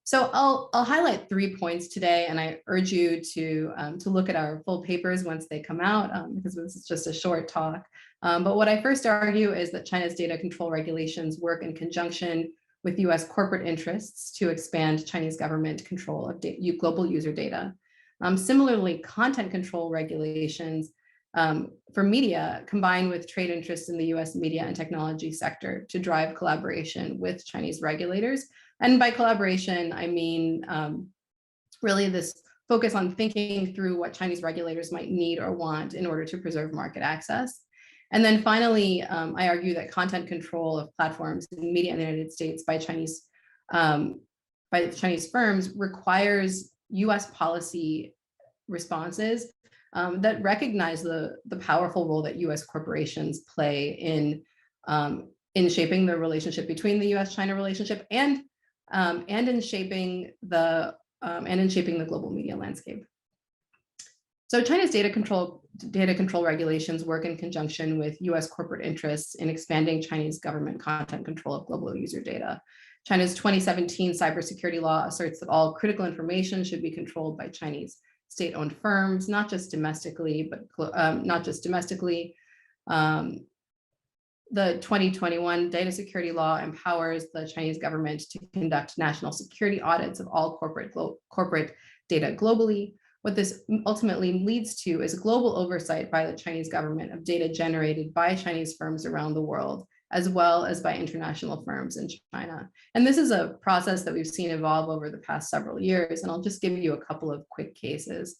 So I'll highlight 3 points today, and I urge you to look at our full papers once they come out, because this is just a short talk. But what I first argue is that China's data control regulations work in conjunction with U.S. corporate interests to expand Chinese government control of global user data. Similarly, content control regulations for media combine with trade interests in the U.S. media and technology sector to drive collaboration with Chinese regulators. And by collaboration, I mean really this focus on thinking through what Chinese regulators might need or want in order to preserve market access. And then finally, I argue that content control of platforms and media in the United States by Chinese firms requires U.S. policy responses that recognize the powerful role that U.S. corporations play in shaping the relationship between the U.S.-China relationship and in shaping the global media landscape. So China's data control regulations work in conjunction with U.S. corporate interests in expanding Chinese government content control of global user data. China's 2017 cybersecurity law asserts that all critical information should be controlled by Chinese state-owned firms, not just domestically. The 2021 data security law empowers the Chinese government to conduct national security audits of all corporate data globally. What this ultimately leads to is a global oversight by the Chinese government of data generated by Chinese firms around the world, as well as by international firms in China. And this is a process that we've seen evolve over the past several years, and I'll just give you a couple of quick cases.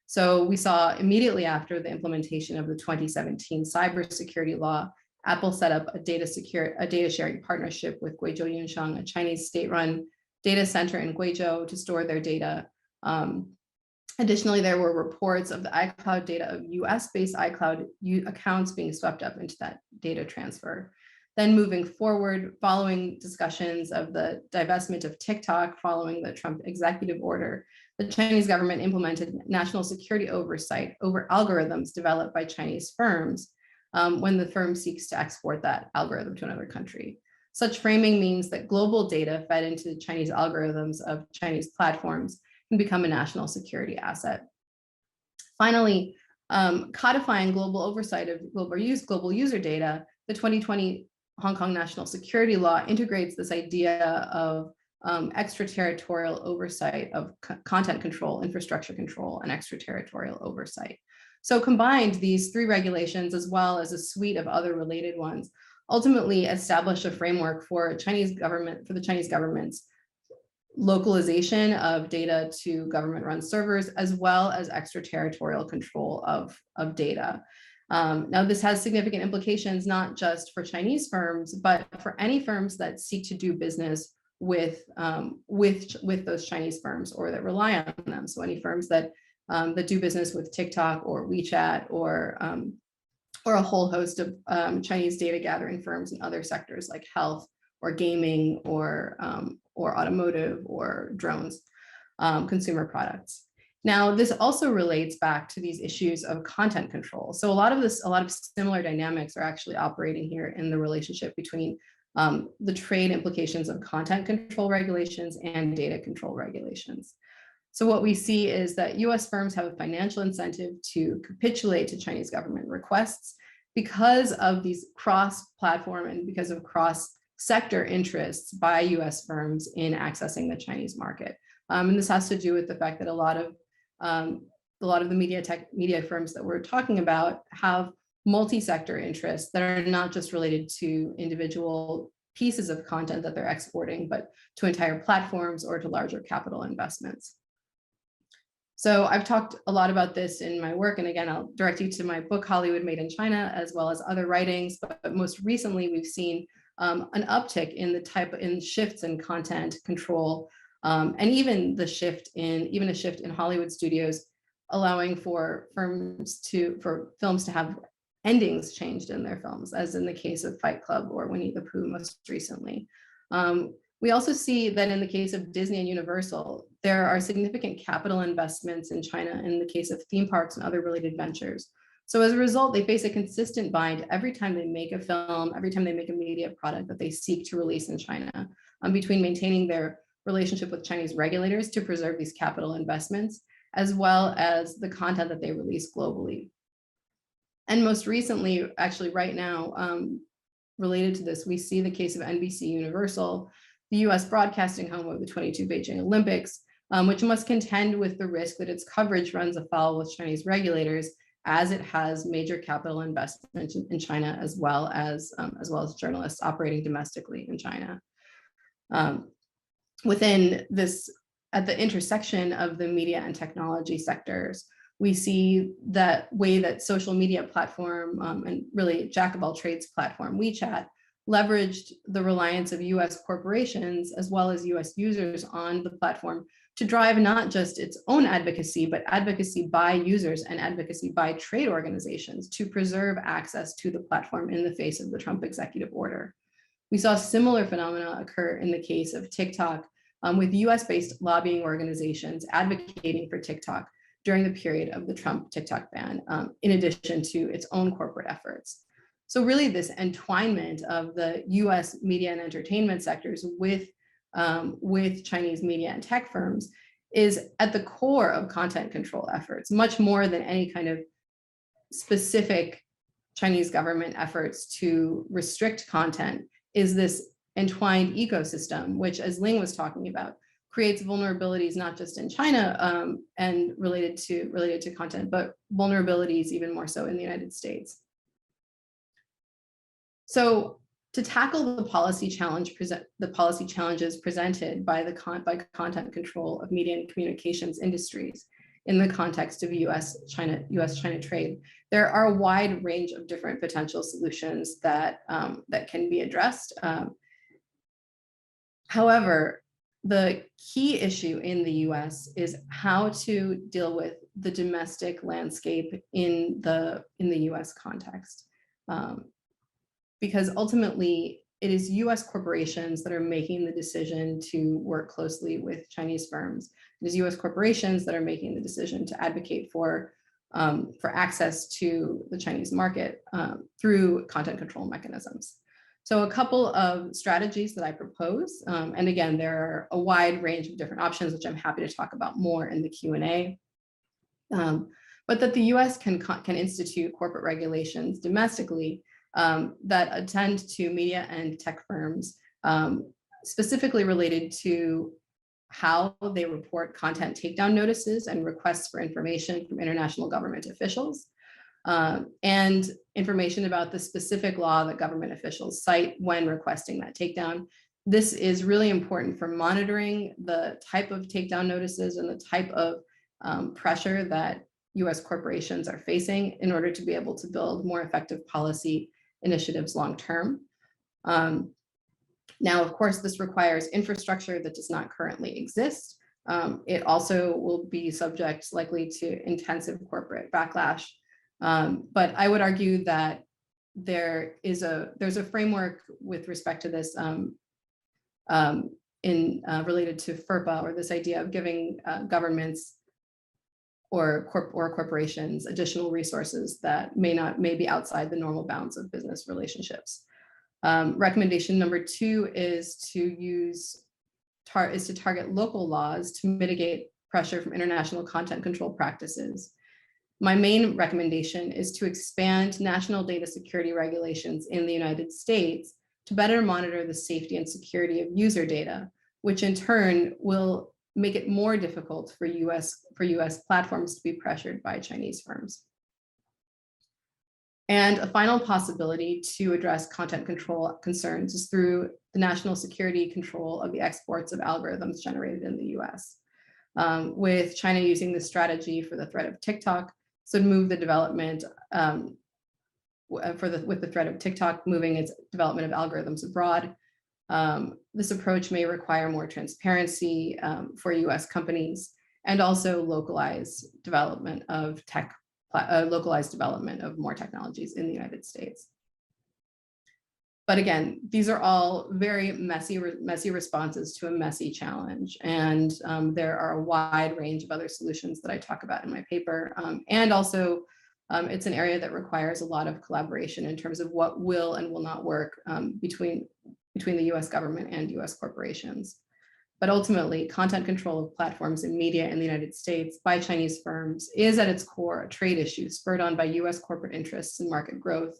So we saw immediately after the implementation of the 2017 cybersecurity law, Apple set up a data sharing partnership with Guizhou Yunsheng, a Chinese state-run data center in Guizhou, to store their data. Additionally, there were reports of the iCloud data of US-based iCloud accounts being swept up into that data transfer. Then moving forward, following discussions of the divestment of TikTok following the Trump executive order, the Chinese government implemented national security oversight over algorithms developed by Chinese firms when the firm seeks to export that algorithm to another country. Such framing means that global data fed into the Chinese algorithms of Chinese platforms can become a national security asset. Finally, codifying global oversight of global user data, the 2020 Hong Kong National Security Law integrates this idea of extraterritorial oversight of content control, infrastructure control, and extraterritorial oversight. So combined, these 3 regulations, as well as a suite of other related ones, ultimately establish a framework for the Chinese government's localization of data to government-run servers, as well as extraterritorial control of data. Now, this has significant implications, not just for Chinese firms, but for any firms that seek to do business with those Chinese firms or that rely on them. So any firms that do business with TikTok or WeChat or a whole host of Chinese data gathering firms in other sectors like health or gaming or automotive or drones, consumer products. Now, this also relates back to these issues of content control. So a lot of similar dynamics are actually operating here in the relationship between the trade implications of content control regulations and data control regulations. So what we see is that US firms have a financial incentive to capitulate to Chinese government requests because of these cross-platform and because of cross-sector interests by US firms in accessing the Chinese market. And this has to do with the fact that a lot of the media firms that we're talking about have multi-sector interests that are not just related to individual pieces of content that they're exporting, but to entire platforms or to larger capital investments. So I've talked a lot about this in my work, and again, I'll direct you to my book, Hollywood Made in China, as well as other writings, but most recently we've seen an uptick in in shifts in content control, and even a shift in Hollywood studios, allowing for films to have endings changed in their films, as in the case of Fight Club or Winnie the Pooh most recently. We also see that in the case of Disney and Universal, there are significant capital investments in China in the case of theme parks and other related ventures. So as a result, they face a consistent bind every time they make a film, every time they make a media product that they seek to release in China, between maintaining their relationship with Chinese regulators to preserve these capital investments, as well as the content that they release globally. And most recently, actually right now, related to this, we see the case of NBC Universal, the US broadcasting home of the 22 Beijing Olympics, which must contend with the risk that its coverage runs afoul with Chinese regulators, as it has major capital investment in China, as well as journalists operating domestically in China. Within this, at the intersection of the media and technology sectors, we see that way that social media platform and really jack of all trades platform WeChat leveraged the reliance of US corporations as well as US users on the platform to drive not just its own advocacy, but advocacy by users and advocacy by trade organizations to preserve access to the platform in the face of the Trump executive order. We saw similar phenomena occur in the case of TikTok, with US-based lobbying organizations advocating for TikTok during the period of the Trump TikTok ban, in addition to its own corporate efforts. So really this entwinement of the US media and entertainment sectors with Chinese media and tech firms is at the core of content control efforts, much more than any kind of specific Chinese government efforts to restrict content, is this entwined ecosystem, which, as Ling was talking about, creates vulnerabilities not just in China and related to content, but vulnerabilities even more so in the United States. So to tackle the policy challenges presented by content control of media and communications industries in the context of U.S.-China trade, there are a wide range of different potential solutions that can be addressed. However, the key issue in the US is how to deal with the domestic landscape in the US context. Because ultimately, it is US corporations that are making the decision to work closely with Chinese firms. It is US corporations that are making the decision to advocate for access to the Chinese market through content control mechanisms. So a couple of strategies that I propose, and again, there are a wide range of different options, which I'm happy to talk about more in the Q&A, but that the US can institute corporate regulations domestically that attend to media and tech firms, specifically related to how they report content takedown notices and requests for information from international government officials, and information about the specific law that government officials cite when requesting that takedown. This is really important for monitoring the type of takedown notices and the type of pressure that US corporations are facing in order to be able to build more effective policy initiatives long-term. Now, of course, this requires infrastructure that does not currently exist. It also will be subject likely to intensive corporate backlash. But I would argue that there's a framework with respect to this related to FERPA, or this idea of giving governments or corporations additional resources that may be outside the normal bounds of business relationships. Recommendation number 2 is to target local laws to mitigate pressure from international content control practices. My main recommendation is to expand national data security regulations in the United States to better monitor the safety and security of user data, which in turn will make it more difficult for US platforms to be pressured by Chinese firms. And a final possibility to address content control concerns is through the national security control of the exports of algorithms generated in the US. With China using this strategy for the threat of TikTok, so to move the development with the threat of TikTok moving its development of algorithms abroad. This approach may require more transparency for US companies and also localized development of more technologies in the United States. But again, these are all very messy responses to a messy challenge. And there are a wide range of other solutions that I talk about in my paper. And also, it's an area that requires a lot of collaboration in terms of what will and will not work between the US government and US corporations. But ultimately, content control of platforms and media in the United States by Chinese firms is at its core a trade issue spurred on by US corporate interests and market growth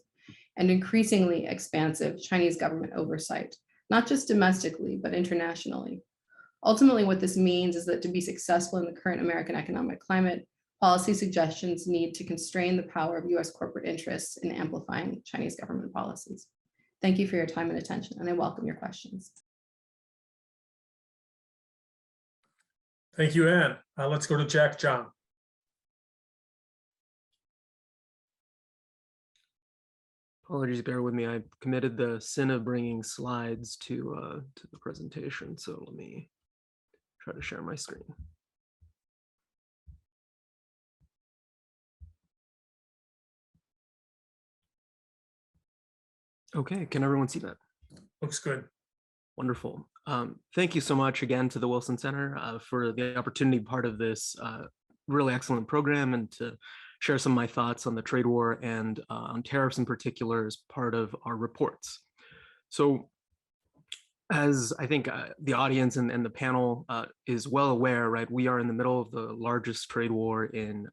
and increasingly expansive Chinese government oversight, not just domestically, but internationally. Ultimately, what this means is that to be successful in the current American economic climate, policy suggestions need to constrain the power of US corporate interests in amplifying Chinese government policies. Thank you for your time and attention, and I welcome your questions. Thank you, Anne. Let's go to Jack John. Apologies, bear with me. I committed the sin of bringing slides to the presentation, so let me try to share my screen. Okay, can everyone see that? Looks good. Wonderful. Thank you so much again to the Wilson Center for the opportunity to be part of this really excellent program and to share some of my thoughts on the trade war and on tariffs in particular as part of our reports. So as I think the audience and the panel is well aware, right, we are in the middle of the largest trade war in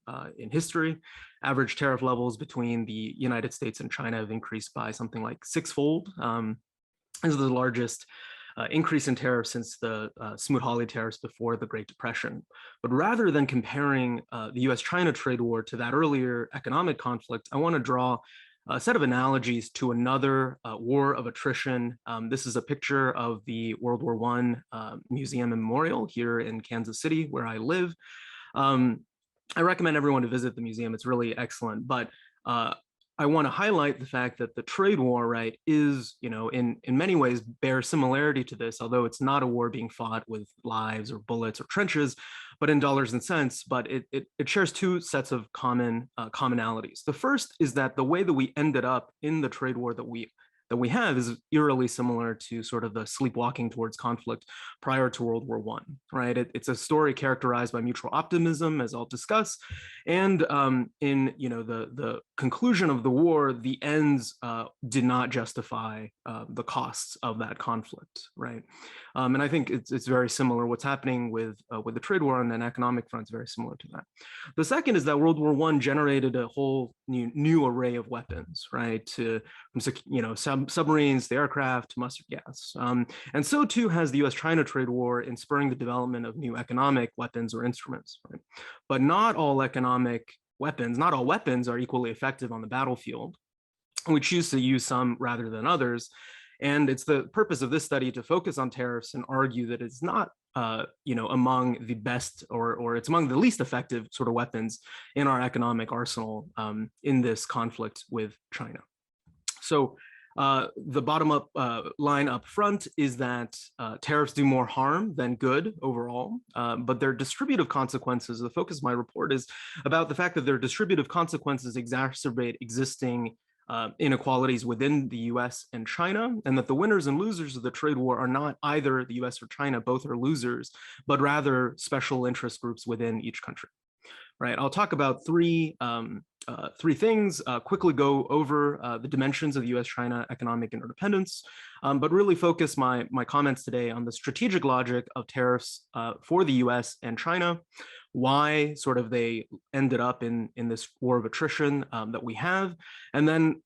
history. Average tariff levels between the United States and China have increased by something like sixfold. This is the largest increase in tariffs since the Smoot-Hawley tariffs before the Great Depression. But rather than comparing the U.S. China trade war to that earlier economic conflict, I want to draw a set of analogies to another war of attrition. This is a picture of the World War I Museum and Memorial here in Kansas City, where I live. I recommend everyone to visit the museum. It's really excellent. But I want to highlight the fact that the trade war, right, is, in many ways bears similarity to this, although it's not a war being fought with lives or bullets or trenches, but in dollars and cents. But it shares two sets of commonalities. The first is that the way that we ended up in the trade war that we have is eerily similar to sort of the sleepwalking towards conflict prior to World War I, right? It's a story characterized by mutual optimism, as I'll discuss, and in the conclusion of the war, the ends did not justify the costs of that conflict, right? And I think it's very similar. What's happening with the trade war on an economic front is very similar to that. The second is that World War I generated a whole new array of weapons, right? From submarines, the aircraft, mustard gas. And so too has the U.S. China trade war in spurring the development of new economic weapons or instruments, right? But not all weapons are equally effective on the battlefield. We choose to use some rather than others. And it's the purpose of this study to focus on tariffs and argue that it's not among the best or it's among the least effective sort of weapons in our economic arsenal in this conflict with China. So the bottom up line up front is that tariffs do more harm than good overall, but their distributive consequences, the focus of my report is about the fact that their distributive consequences exacerbate existing inequalities within the US and China, and that the winners and losers of the trade war are not either the US or China, both are losers, but rather special interest groups within each country. right? I'll talk about three things, quickly go over the dimensions of U.S.-China economic interdependence, but really focus my comments today on the strategic logic of tariffs for the U.S. and China, why sort of they ended up in this war of attrition that we have, and then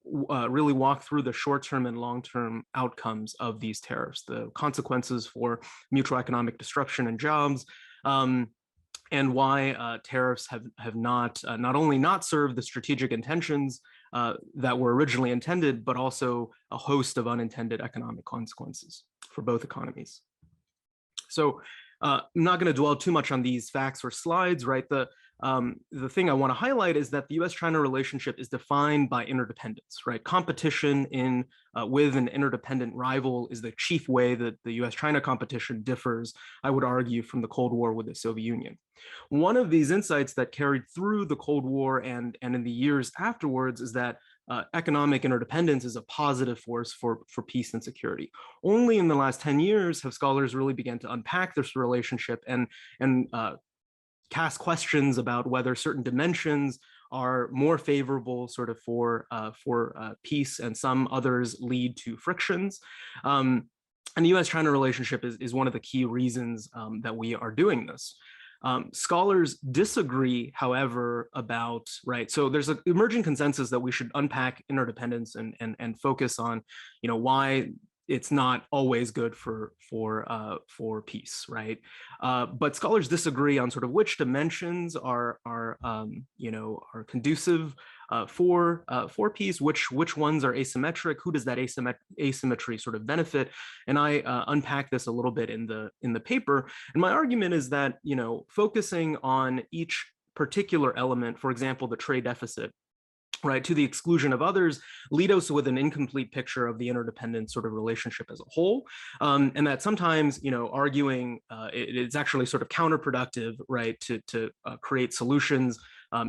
really walk through the short-term and long-term outcomes of these tariffs, the consequences for mutual economic disruption and jobs, and why tariffs have not only not served the strategic intentions that were originally intended, but also a host of unintended economic consequences for both economies. So I'm not going to dwell too much on these facts or slides, right? The thing I want to highlight is that the U.S.-China relationship is defined by interdependence, right? Competition with an interdependent rival is the chief way that the U.S.-China competition differs, I would argue, from the Cold War with the Soviet Union. One of these insights that carried through the Cold War and in the years afterwards is that economic interdependence is a positive force for peace and security. Only in the last 10 years have scholars really begun to unpack this relationship and cast questions about whether certain dimensions are more favorable sort of for peace and some others lead to frictions. And the U.S.-China relationship is one of the key reasons that we are doing this. Scholars disagree, however, about, right, so there's an emerging consensus that we should unpack interdependence and focus on, why it's not always good for peace, right? But scholars disagree on sort of which dimensions are conducive for peace, which ones are asymmetric, who does that asymmetry sort of benefit, and I unpack this a little bit in the paper. And my argument is that focusing on each particular element, for example, the trade deficit, right, to the exclusion of others, lead us with an incomplete picture of the interdependent sort of relationship as a whole, and that sometimes, arguing it's actually sort of counterproductive, right, to create solutions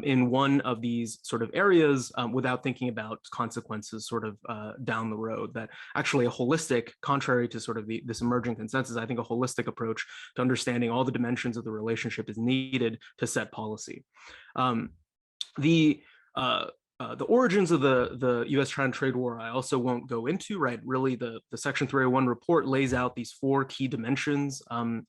in one of these sort of areas without thinking about consequences sort of down the road. That actually a holistic, contrary to sort of this emerging consensus, I think a holistic approach to understanding all the dimensions of the relationship is needed to set policy. The origins of the U.S.-China trade war, I also won't go into, right? Really, the Section 301 report lays out these four key dimensions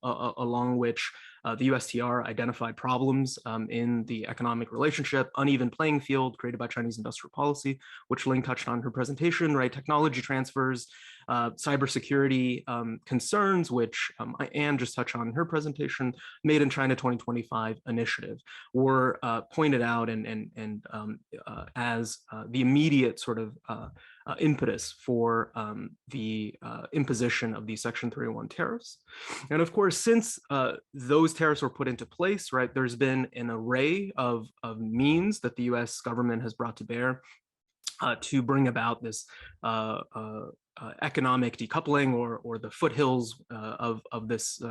along which the USTR identified problems in the economic relationship: uneven playing field created by Chinese industrial policy, which Ling touched on in her presentation, right? Technology transfers, cybersecurity concerns, which Anne just touched on in her presentation, Made in China 2025 initiative, were pointed out as the immediate sort of impetus for the imposition of these Section 301 tariffs. And of course, since those tariffs were put into place, right, there's been an array of means that the US government has brought to bear to bring about this economic decoupling or the foothills of this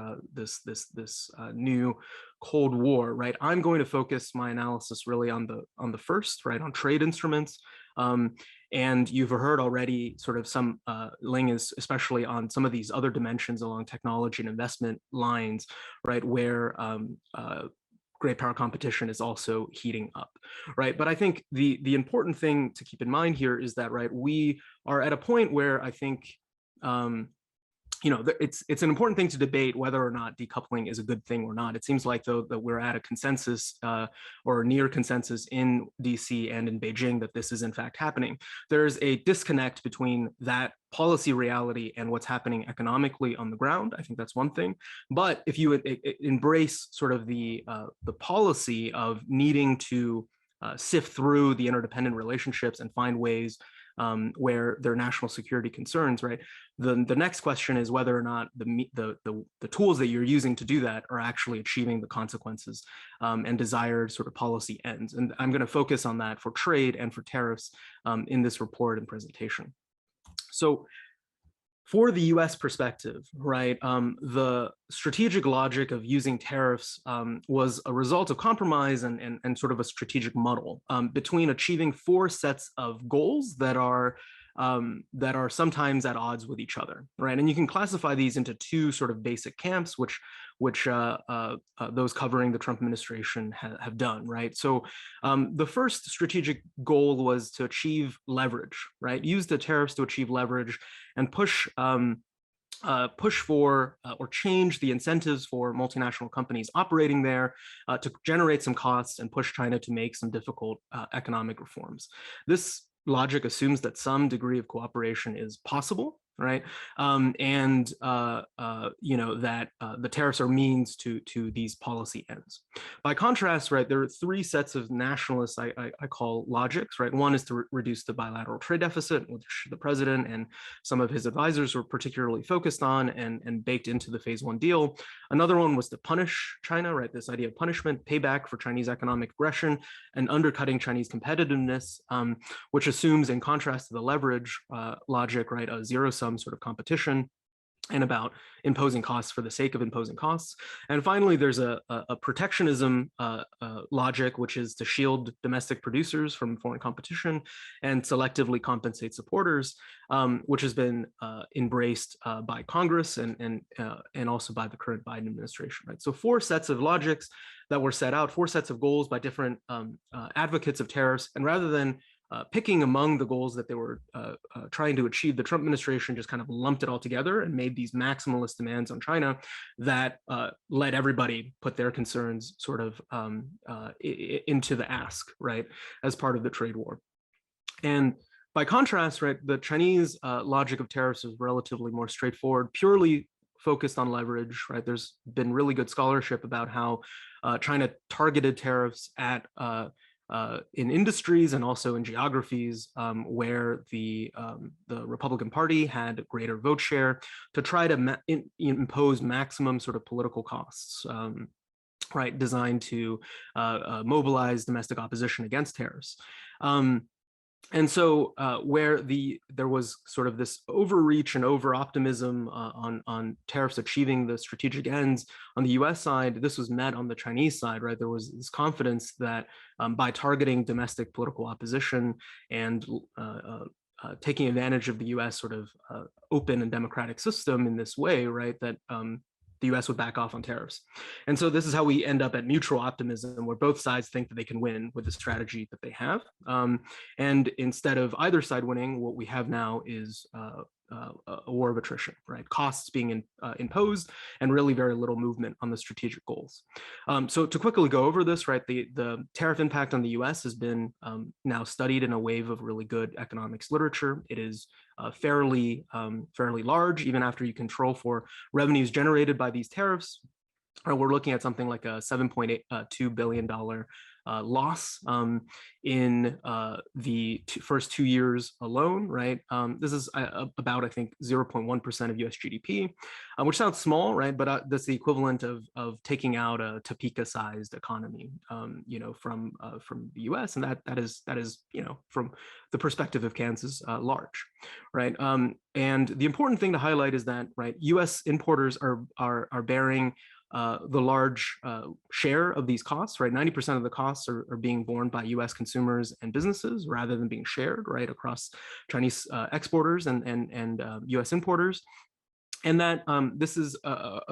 new Cold War, right? I'm going to focus my analysis really on the first, right, on trade instruments. And you've heard already sort of some, Ling is especially on some of these other dimensions along technology and investment lines, right, where great power competition is also heating up, right? But I think the important thing to keep in mind here is that, right, we are at a point where I think, it's an important thing to debate whether or not decoupling is a good thing or not. It seems like, though, that we're at a consensus or near consensus in DC and in Beijing that this is in fact happening. There's a disconnect between that policy reality and what's happening economically on the ground. I think that's one thing. But if you embrace sort of the policy of needing to sift through the interdependent relationships and find ways where there are national security concerns, right? The next question is whether or not the tools that you're using to do that are actually achieving the consequences and desired sort of policy ends. And I'm going to focus on that for trade and for tariffs in this report and presentation. So for the US perspective, right, the strategic logic of using tariffs was a result of compromise and sort of a strategic muddle between achieving four sets of goals that are that are sometimes at odds with each other, right? And you can classify these into two sort of basic camps, which those covering the Trump administration have done, right? So the first strategic goal was to achieve leverage, right? Use the tariffs to achieve leverage and push for or change the incentives for multinational companies operating there to generate some costs and push China to make some difficult economic reforms. This logic assumes that some degree of cooperation is possible, right? That the tariffs are means to these policy ends. By contrast, right, there are three sets of nationalists I call logics, right? One is to reduce the bilateral trade deficit, which the president and some of his advisors were particularly focused on and baked into the phase one deal. Another one was to punish China, right? This idea of punishment, payback for Chinese economic aggression and undercutting Chinese competitiveness, which assumes, in contrast to the leverage logic, right, a zero-sum sort of competition and about imposing costs for the sake of imposing costs. And finally, there's a protectionism logic, which is to shield domestic producers from foreign competition and selectively compensate supporters, which has been embraced by Congress and also by the current Biden administration, right? So four sets of logics that were set out, four sets of goals by different advocates of tariffs. And rather than picking among the goals that they were trying to achieve, the Trump administration just kind of lumped it all together and made these maximalist demands on China that let everybody put their concerns sort of into the ask, right, as part of the trade war. And by contrast, right, the Chinese logic of tariffs is relatively more straightforward, purely focused on leverage, right? There's been really good scholarship about how China targeted tariffs at in industries and also in geographies where the Republican Party had greater vote share to try to impose maximum sort of political costs, right, designed to mobilize domestic opposition against tariffs. And so where there was sort of this overreach and over-optimism on tariffs achieving the strategic ends on the US side, this was met on the Chinese side, right? There was this confidence that by targeting domestic political opposition and taking advantage of the US sort of open and democratic system in this way, right, that the US would back off on tariffs. And so this is how we end up at mutual optimism, where both sides think that they can win with the strategy that they have. And instead of either side winning, what we have now is a war of attrition, right? Costs being imposed and really very little movement on the strategic goals. So to quickly go over this, right, the tariff impact on the US has been now studied in a wave of really good economics literature. It is fairly large, even after you control for revenues generated by these tariffs. We're looking at something like a $7.2 billion loss in the first 2 years alone, right? This is about, I think, 0.1% of US GDP, which sounds small, right? But that's the equivalent of taking out a Topeka-sized economy, from the US, and that is, from the perspective of Kansas, large, right? And the important thing to highlight is that, right, US importers are bearing the large share of these costs, right? 90% of the costs are being borne by US consumers and businesses rather than being shared, right, across Chinese exporters and US importers. And that this is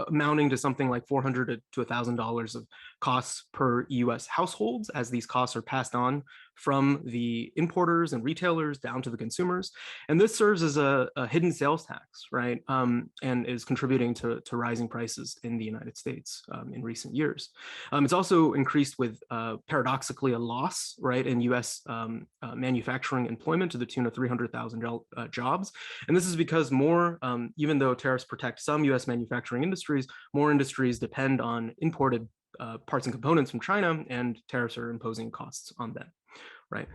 amounting to something like $400 to $1,000 of costs per US households, as these costs are passed on from the importers and retailers down to the consumers. And this serves as a hidden sales tax, right? And is contributing to rising prices in the United States in recent years. It's also increased with, paradoxically, a loss, right, in US manufacturing employment to the tune of 300,000 jobs. And this is because more, even though tariffs protect some US manufacturing industries, more industries depend on imported parts and components from China, and tariffs are imposing costs on them, right?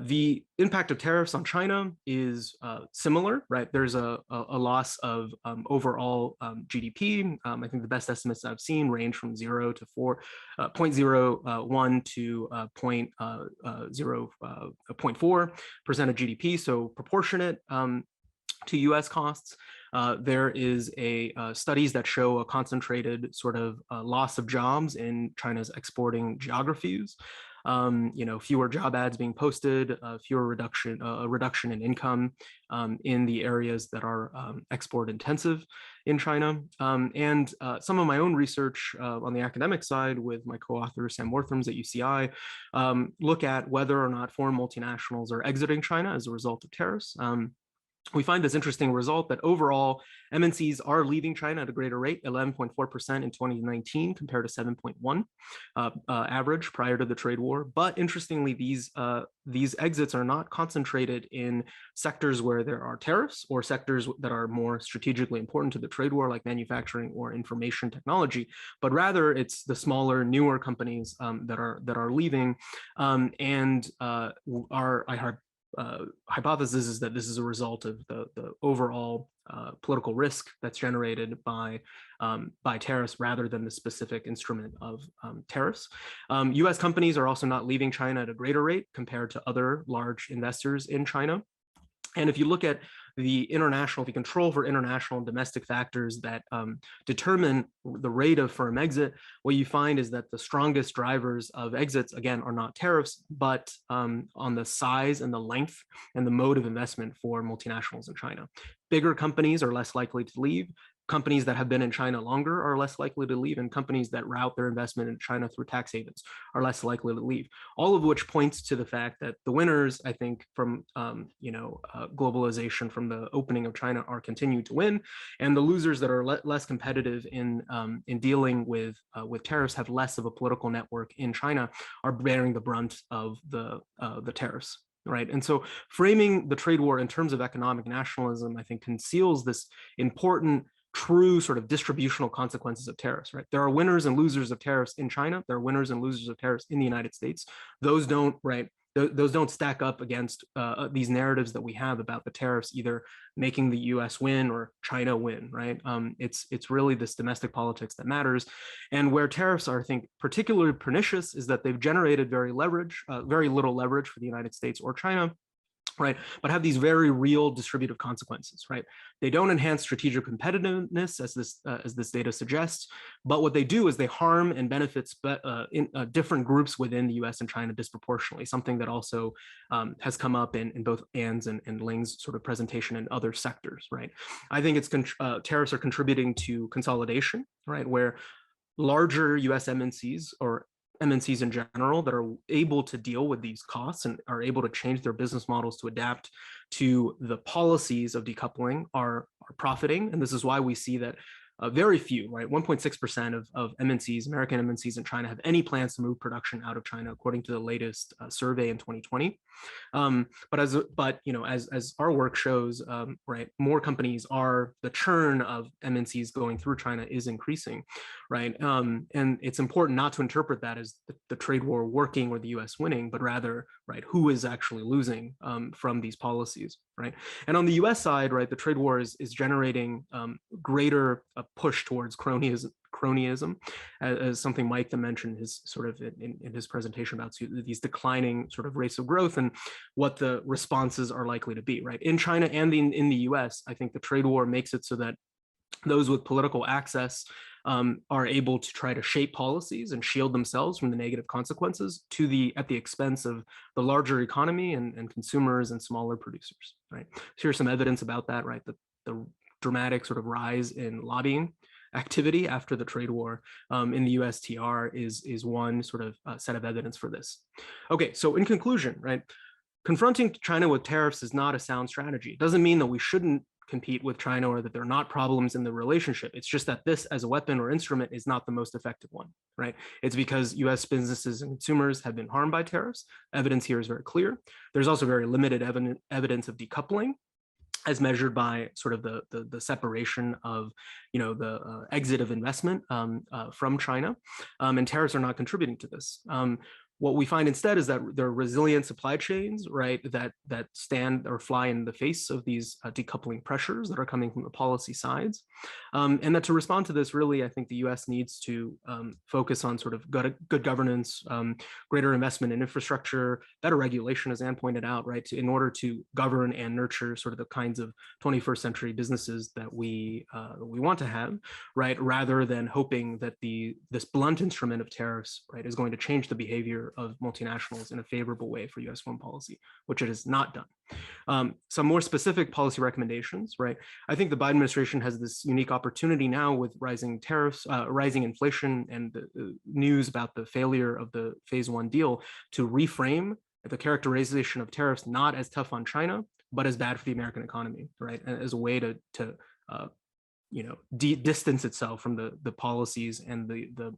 The impact of tariffs on China is similar, right? There's a loss of overall GDP. I think the best estimates I've seen range from 0 to 0.01 to 0.4% of GDP, so proportionate to US costs. There is studies that show a concentrated sort of loss of jobs in China's exporting geographies. fewer job ads being posted, a reduction in income in the areas that are export intensive in China. And some of my own research on the academic side with my co-author Sam Worthams at UCI look at whether or not foreign multinationals are exiting China as a result of tariffs. We find this interesting result that overall MNCs are leaving China at a greater rate, 11.4% in 2019 compared to 7.1 average prior to the trade war. But interestingly, these exits are not concentrated in sectors where there are tariffs or sectors that are more strategically important to the trade war, like manufacturing or information technology, but rather it's the smaller, newer companies that are leaving, and our hypothesis is that this is a result of the overall political risk that's generated by tariffs rather than the specific instrument of tariffs. U.S. companies are also not leaving China at a greater rate compared to other large investors in China. And if you look at the international, if you control for international and domestic factors that determine the rate of firm exit, what you find is that the strongest drivers of exits, again, are not tariffs, but on the size and the length and the mode of investment for multinationals in China. Bigger companies are less likely to leave. Companies that have been in China longer are less likely to leave, and companies that route their investment in China through tax havens are less likely to leave. All of which points to the fact that the winners, I think, from globalization, from the opening of China, are continuing to win, and the losers that are less competitive in dealing with tariffs, have less of a political network in China, are bearing the brunt of the tariffs. Right. And so framing the trade war in terms of economic nationalism, I think, conceals this important, true sort of distributional consequences of tariffs, right? There are winners and losers of tariffs in China. There are winners and losers of tariffs in the United States. Those don't, right? Those don't stack up against these narratives that we have about the tariffs either making the U.S. win or China win, right? It's really this domestic politics that matters, and where tariffs are, I think, particularly pernicious is that they've generated very little leverage for the United States or China, right? But have these very real distributive consequences, right? They don't enhance strategic competitiveness, as this data suggests, but what they do is they harm and benefit different groups within the U.S. and China disproportionately, something that also has come up in both Ann's and Ling's sort of presentation in other sectors, right? I think tariffs are contributing to consolidation, right? Where larger U.S. MNCs or MNCs in general that are able to deal with these costs and are able to change their business models to adapt to the policies of decoupling are profiting. And this is why we see that very few, right? 1.6% of MNCs, American MNCs in China, have any plans to move production out of China, according to the latest survey in 2020. But as our work shows, right, more companies the churn of MNCs going through China is increasing, right? And it's important not to interpret that as the trade war working or the U.S. winning, but rather, right, who is actually losing from these policies, right? And on the U.S. side, right, the trade war is generating greater push towards cronyism, as something Mike mentioned his sort of in his presentation about these declining sort of rates of growth and what the responses are likely to be, right? In China and in the US, I think the trade war makes it so that those with political access are able to try to shape policies and shield themselves from the negative consequences at the expense of the larger economy and consumers and smaller producers, right? So here's some evidence about that, right? The dramatic sort of rise in lobbying activity after the trade war in the USTR is one sort of set of evidence for this. Okay, so in conclusion, right, confronting China with tariffs is not a sound strategy. It doesn't mean that we shouldn't compete with China or that there are not problems in the relationship. It's just that this as a weapon or instrument is not the most effective one, right? It's because US businesses and consumers have been harmed by tariffs. Evidence here is very clear. There's also very limited evidence of decoupling, as measured by sort of the separation of, the exit of investment from China, and tariffs are not contributing to this. What we find instead is that there are resilient supply chains, right, that stand or fly in the face of these decoupling pressures that are coming from the policy sides. And that to respond to this, really, I think the US needs to focus on sort of good governance, greater investment in infrastructure, better regulation, as Ann pointed out, right, in order to govern and nurture sort of the kinds of 21st century businesses that we want to have, right, rather than hoping that this blunt instrument of tariffs, right, is going to change the behavior behavior of multinationals in a favorable way for US foreign policy, which it has not done. Some more specific policy recommendations, right? I think the Biden administration has this unique opportunity now with rising tariffs, rising inflation, and the news about the failure of the phase one deal to reframe the characterization of tariffs not as tough on China, but as bad for the American economy, right? As a way to distance itself from the policies and the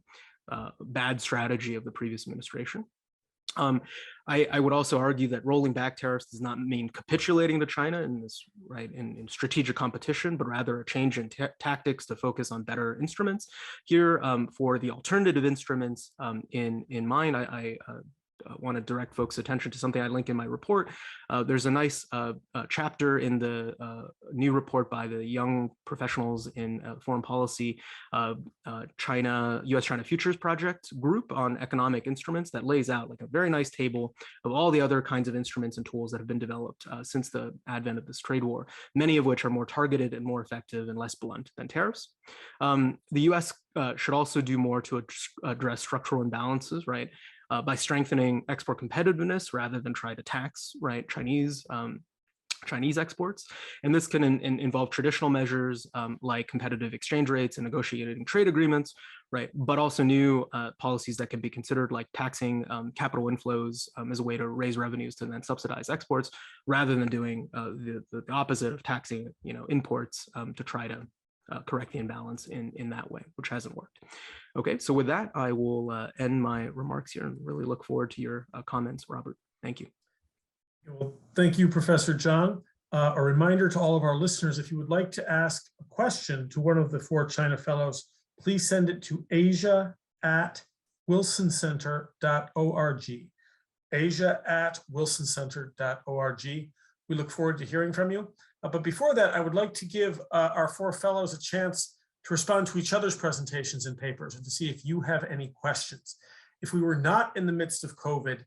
bad strategy of the previous administration. I would also argue that rolling back tariffs does not mean capitulating to China in this in strategic competition, but rather a change in tactics to focus on better instruments. Here, for the alternative instruments in mind, I want to direct folks' attention to something I link in my report. There's a nice chapter in the new report by the young professionals in foreign policy, U.S. China Futures Project group on economic instruments that lays out like a very nice table of all the other kinds of instruments and tools that have been developed since the advent of this trade war, many of which are more targeted and more effective and less blunt than tariffs. The U.S. Should also do more to address structural imbalances, right? By strengthening export competitiveness rather than try to tax, Chinese exports. And this can involve traditional measures like competitive exchange rates and negotiating trade agreements, right? But also new policies that can be considered like taxing capital inflows as a way to raise revenues to then subsidize exports, rather than doing the opposite of taxing, imports to try to correct the imbalance in that way, which hasn't worked. Okay, so with that, I will end my remarks here and really look forward to your comments, Robert. Thank you. Well, thank you, Professor Zhang. A reminder to all of our listeners, if you would like to ask a question to one of the 4 China Fellows, please send it to asia@wilsoncenter.org. asia@wilsoncenter.org. We look forward to hearing from you. But before that, I would like to give our 4 fellows a chance to respond to each other's presentations and papers and to see if you have any questions. If we were not in the midst of COVID,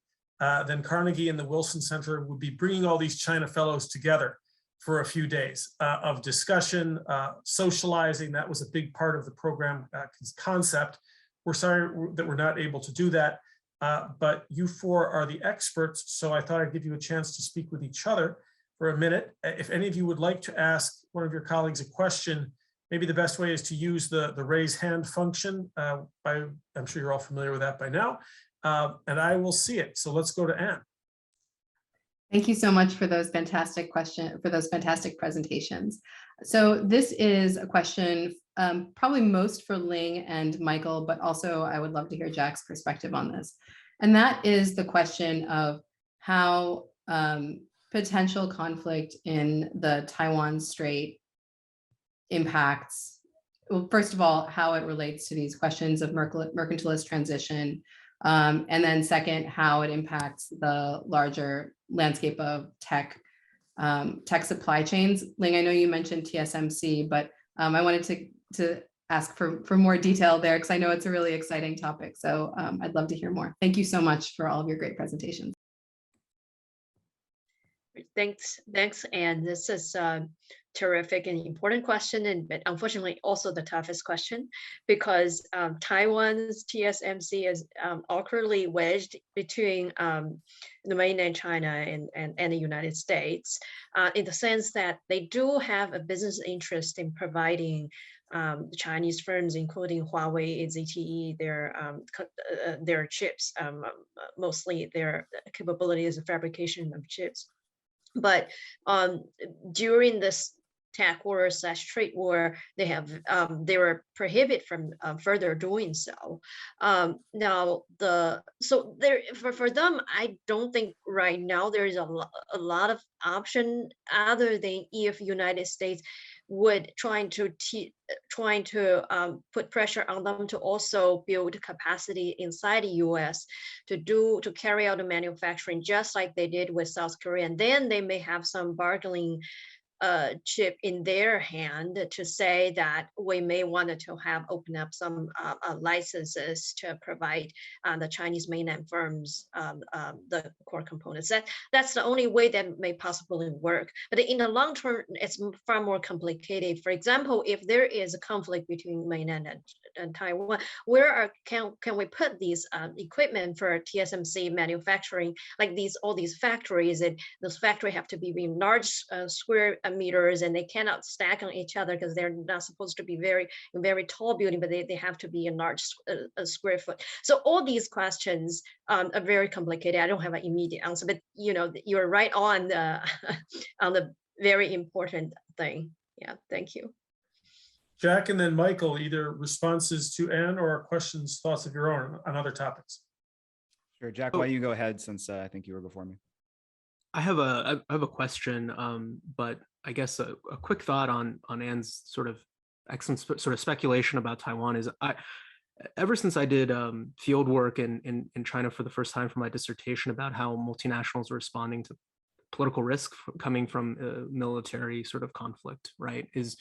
then Carnegie and the Wilson Center would be bringing all these China Fellows together for a few days of discussion, socializing. That was a big part of the program concept. We're sorry that we're not able to do that, but you 4 are the experts, so I thought I'd give you a chance to speak with each other for a minute. If any of you would like to ask one of your colleagues a question, maybe the best way is to use the raise hand function. I'm sure you're all familiar with that by now, and I will see it. So let's go to Anne. Thank you so much for those fantastic presentations. So this is a question probably most for Ling and Michael, but also I would love to hear Jack's perspective on this. And that is the question of how potential conflict in the Taiwan Strait impacts, well, first of all, how it relates to these questions of mercantilist transition, and then second, how it impacts the larger landscape of tech supply chains. Ling, I know you mentioned TSMC, but I wanted to ask for more detail there because I know it's a really exciting topic. So I'd love to hear more. Thank you so much for all of your great presentations. Thanks, and this is a terrific and important question, but unfortunately also the toughest question, because Taiwan's TSMC is awkwardly wedged between the mainland China and the United States, in the sense that they do have a business interest in providing Chinese firms, including Huawei, ZTE, their chips, mostly their capabilities of fabrication of chips. But during this tech war / trade war, they were prohibited from further doing so. Now for them, I don't think right now there is a lot of option other than if United States would trying to put pressure on them to also build capacity inside the U.S. to carry out the manufacturing, just like they did with South Korea. And then they may have some bargaining chip in their hand to say that we may want to have open up some licenses to provide the Chinese mainland firms the core components. That's the only way that may possibly work. But in the long term, it's far more complicated. For example, if there is a conflict between mainland Taiwan. Where can we put these equipment for TSMC manufacturing? Like all these factories, and those factories have to be in large square meters, and they cannot stack on each other because they're not supposed to be very tall building, but they have to be in large square foot. So all these questions are very complicated. I don't have an immediate answer, but you're right on the on the very important thing. Yeah, thank you. Jack and then Michael, either responses to Anne or questions, thoughts of your own on other topics. Sure, Jack, why don't you go ahead, since I think you were before me. I have a question, but I guess a quick thought on Anne's sort of excellent sort of speculation about Taiwan is ever since I did field work in China for the first time for my dissertation about how multinationals are responding to political risk coming from military sort of conflict, right, is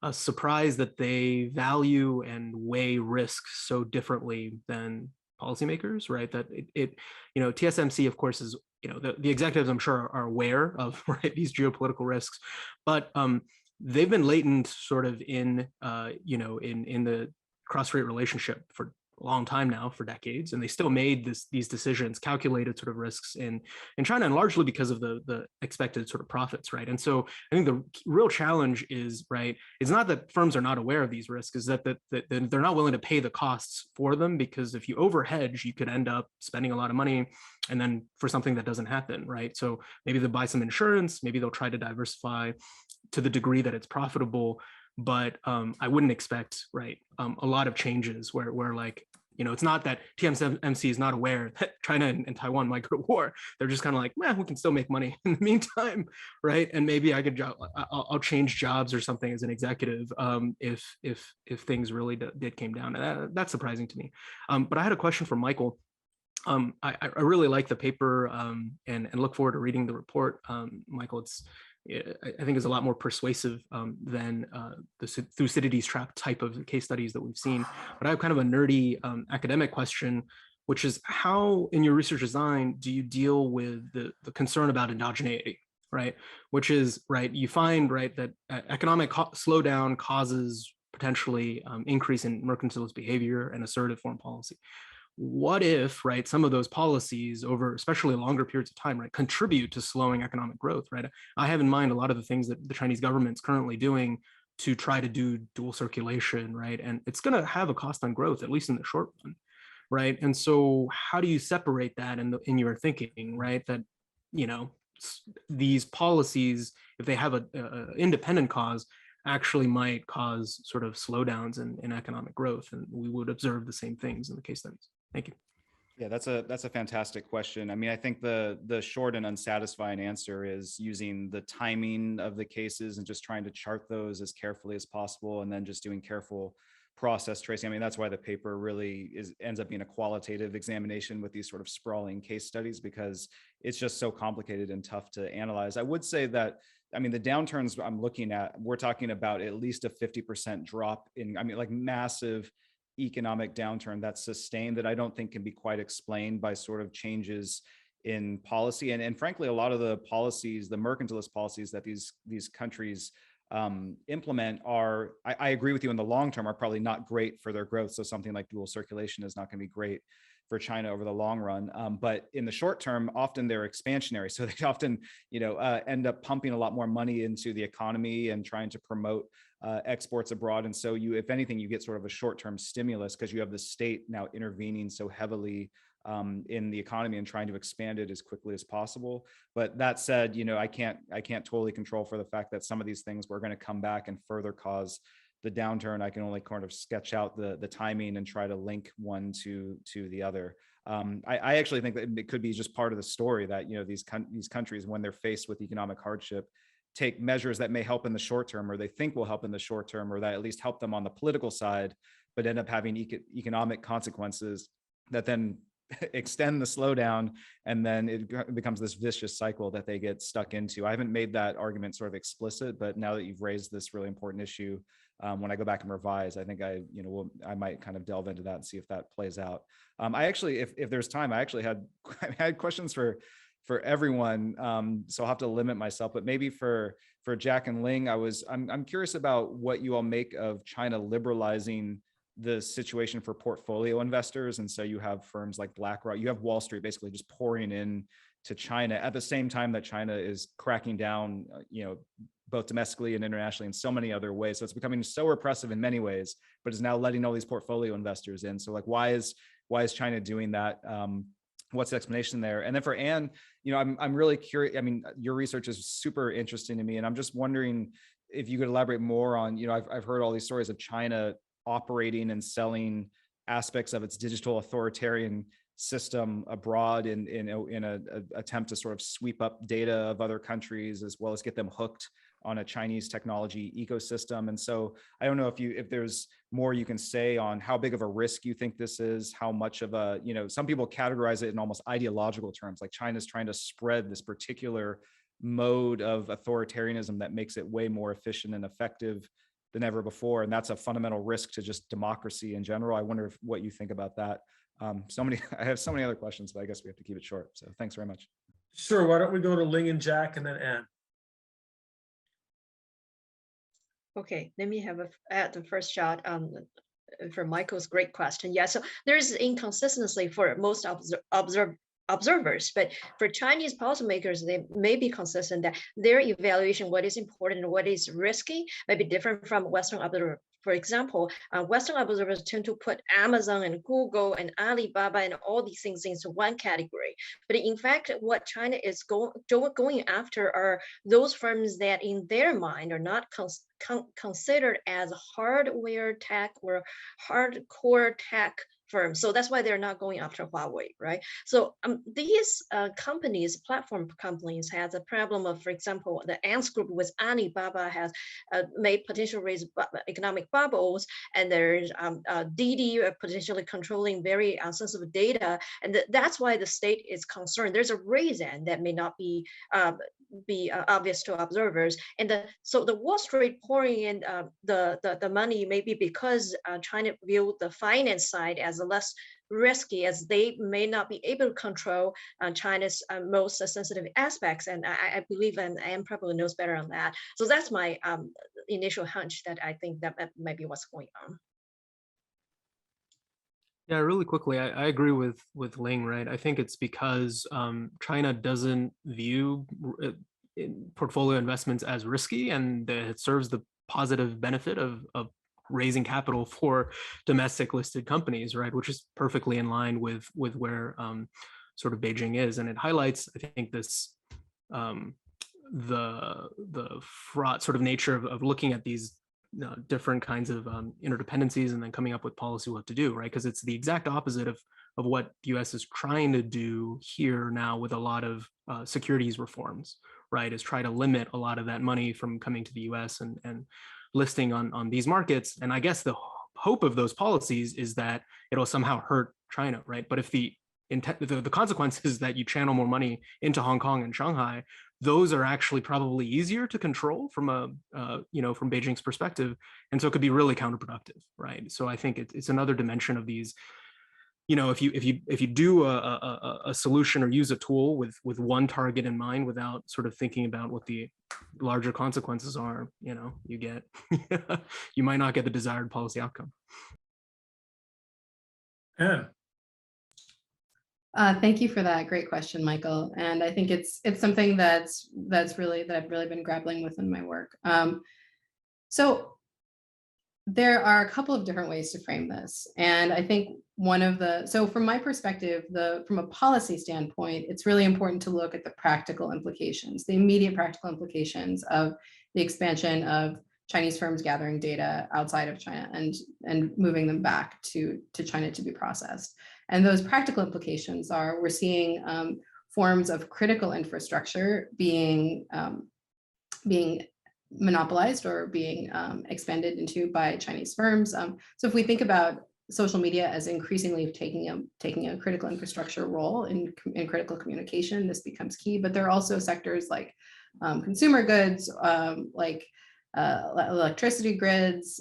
a surprise that they value and weigh risk so differently than policymakers, right? That TSMC, of course, is, the executives, I'm sure, are aware of, right, these geopolitical risks, but they've been latent sort of in the cross-strait relationship for a long time now, for decades, and they still made these decisions, calculated sort of risks in China, and largely because of the expected sort of profits, right? And so I think the real challenge is, right, it's not that firms are not aware of these risks, is that they're not willing to pay the costs for them, because if you overhedge, you could end up spending a lot of money and then for something that doesn't happen, right? So maybe they'll buy some insurance, maybe they'll try to diversify to the degree that it's profitable. But I wouldn't expect, right, a lot of changes where like, it's not that TSMC is not aware that China and Taiwan might go to war. They're just kind of like, man, we can still make money in the meantime, right? And maybe I'll change jobs or something as an executive if things really came down. That's surprising to me. But I had a question for Michael. I really like the paper and look forward to reading the report. Michael, I think is a lot more persuasive than the Thucydides trap type of case studies that we've seen. But I have kind of a nerdy academic question, which is, how in your research design do you deal with the concern about endogeneity, right? Which is, right, you find, right, that economic slowdown causes potentially increase in mercantilist behavior and assertive foreign policy. What if, right, some of those policies over especially longer periods of time, right, contribute to slowing economic growth, right? I have in mind a lot of the things that the Chinese government's currently doing to try to do dual circulation, right? And it's going to have a cost on growth, at least in the short run, right? And so how do you separate that in your thinking, right? That, these policies, if they have a independent cause, actually might cause sort of slowdowns in economic growth, and we would observe the same things in the case studies. Thank you. Yeah, that's a fantastic question. I mean, I think the short and unsatisfying answer is using the timing of the cases and just trying to chart those as carefully as possible, and then just doing careful process tracing. I mean, that's why the paper really ends up being a qualitative examination with these sort of sprawling case studies, because it's just so complicated and tough to analyze. I would say that, I mean, the downturns I'm looking at, we're talking about at least a 50% drop in, I mean, like massive economic downturn that's sustained, that I don't think can be quite explained by sort of changes in policy. And frankly, a lot of the policies, the mercantilist policies that these countries implement are, I agree with you, in the long term are probably not great for their growth. So something like dual circulation is not going to be great for China over the long run. But in the short term, often they're expansionary. So they often, end up pumping a lot more money into the economy and trying to promote exports abroad. And so if anything, you get sort of a short-term stimulus because you have the state now intervening so heavily in the economy and trying to expand it as quickly as possible. But that said, I can't totally control for the fact that some of these things were going to come back and further cause the downturn. I can only kind of sketch out the timing and try to link one to the other. I actually think that it could be just part of the story that, these countries, when they're faced with economic hardship, take measures that may help in the short term, or they think will help in the short term, or that at least help them on the political side, but end up having economic consequences that then extend the slowdown, and then it becomes this vicious cycle that they get stuck into. I haven't made that argument sort of explicit, but now that you've raised this really important issue, when I go back and revise, I think I might kind of delve into that and see if that plays out. I actually, if there's time, I had questions for everyone, so I'll have to limit myself. But maybe for Jack and Ling, I'm curious about what you all make of China liberalizing the situation for portfolio investors. And so you have firms like BlackRock, you have Wall Street basically just pouring in to China at the same time that China is cracking down, both domestically and internationally in so many other ways. So it's becoming so repressive in many ways, but is now letting all these portfolio investors in. So like, why is China doing that? What's the explanation there? And then for Anne, I'm really curious. I mean, your research is super interesting to me, and I'm just wondering if you could elaborate more on, I've heard all these stories of China operating and selling aspects of its digital authoritarian system abroad in an attempt to sort of sweep up data of other countries, as well as get them hooked on a Chinese technology ecosystem. And so I don't know if there's more you can say on how big of a risk you think this is, how much of a, some people categorize it in almost ideological terms, like China's trying to spread this particular mode of authoritarianism that makes it way more efficient and effective than ever before. And that's a fundamental risk to just democracy in general. I wonder what you think about that. I have so many other questions, but I guess we have to keep it short. So thanks very much. Sure. Why don't we go to Ling and Jack and then Anne? Okay, let me add the first shot for Michael's great question. Yeah, so there's inconsistency for most observers, but for Chinese policymakers, they may be consistent that their evaluation, what is important and what is risky, may be different from Western observers. For example, Western observers tend to put Amazon and Google and Alibaba and all these things into one category. But in fact, what China is going after are those firms that in their mind are not considered as hardware tech or hardcore tech firms. So that's why they're not going after Huawei, right? So these companies, platform companies, has a problem of, for example, the Ant Group with Alibaba has made potential raise economic bubbles, and there's Didi potentially controlling very sensitive data, and that's why the state is concerned. There's a reason that may not be obvious to observers, and so the Wall Street pouring in the money maybe because China viewed the finance side as less risky, as they may not be able to control China's most sensitive aspects, and I believe, and Anne probably knows better on that. So that's my initial hunch, that I think that might be what's going on. Yeah, really quickly, I agree with Ling, right? I think it's because China doesn't view portfolio investments as risky, and it serves the positive benefit of raising capital for domestic listed companies, right? Which is perfectly in line with where sort of Beijing is, and it highlights, I think, this the fraught sort of nature of looking at these different kinds of interdependencies and then coming up with policy what to do, right? Because it's the exact opposite of what the U.S. is trying to do here now with a lot of securities reforms, right? Is try to limit a lot of that money from coming to the U.S. and listing on these markets. And I guess the hope of those policies is that it'll somehow hurt China, right? But if the consequence is that you channel more money into Hong Kong and Shanghai, those are actually probably easier to control from from Beijing's perspective, and so it could be really counterproductive, right? So I think it's another dimension of these. If you do a solution or use a tool with one target in mind without sort of thinking about what the larger consequences are, you get you might not get the desired policy outcome. Anne. Thank you for that great question, Michael. And I think it's something that I've really been grappling with in my work. So there are a couple of different ways to frame this. And I think so from my perspective, from a policy standpoint, it's really important to look at the practical implications, the immediate practical implications of the expansion of Chinese firms gathering data outside of China and moving them back to China to be processed. And those practical implications are, we're seeing forms of critical infrastructure being monopolized or being expanded into by Chinese firms. So if we think about social media as increasingly taking a critical infrastructure role in critical communication, this becomes key. But there are also sectors like consumer goods, like electricity grids,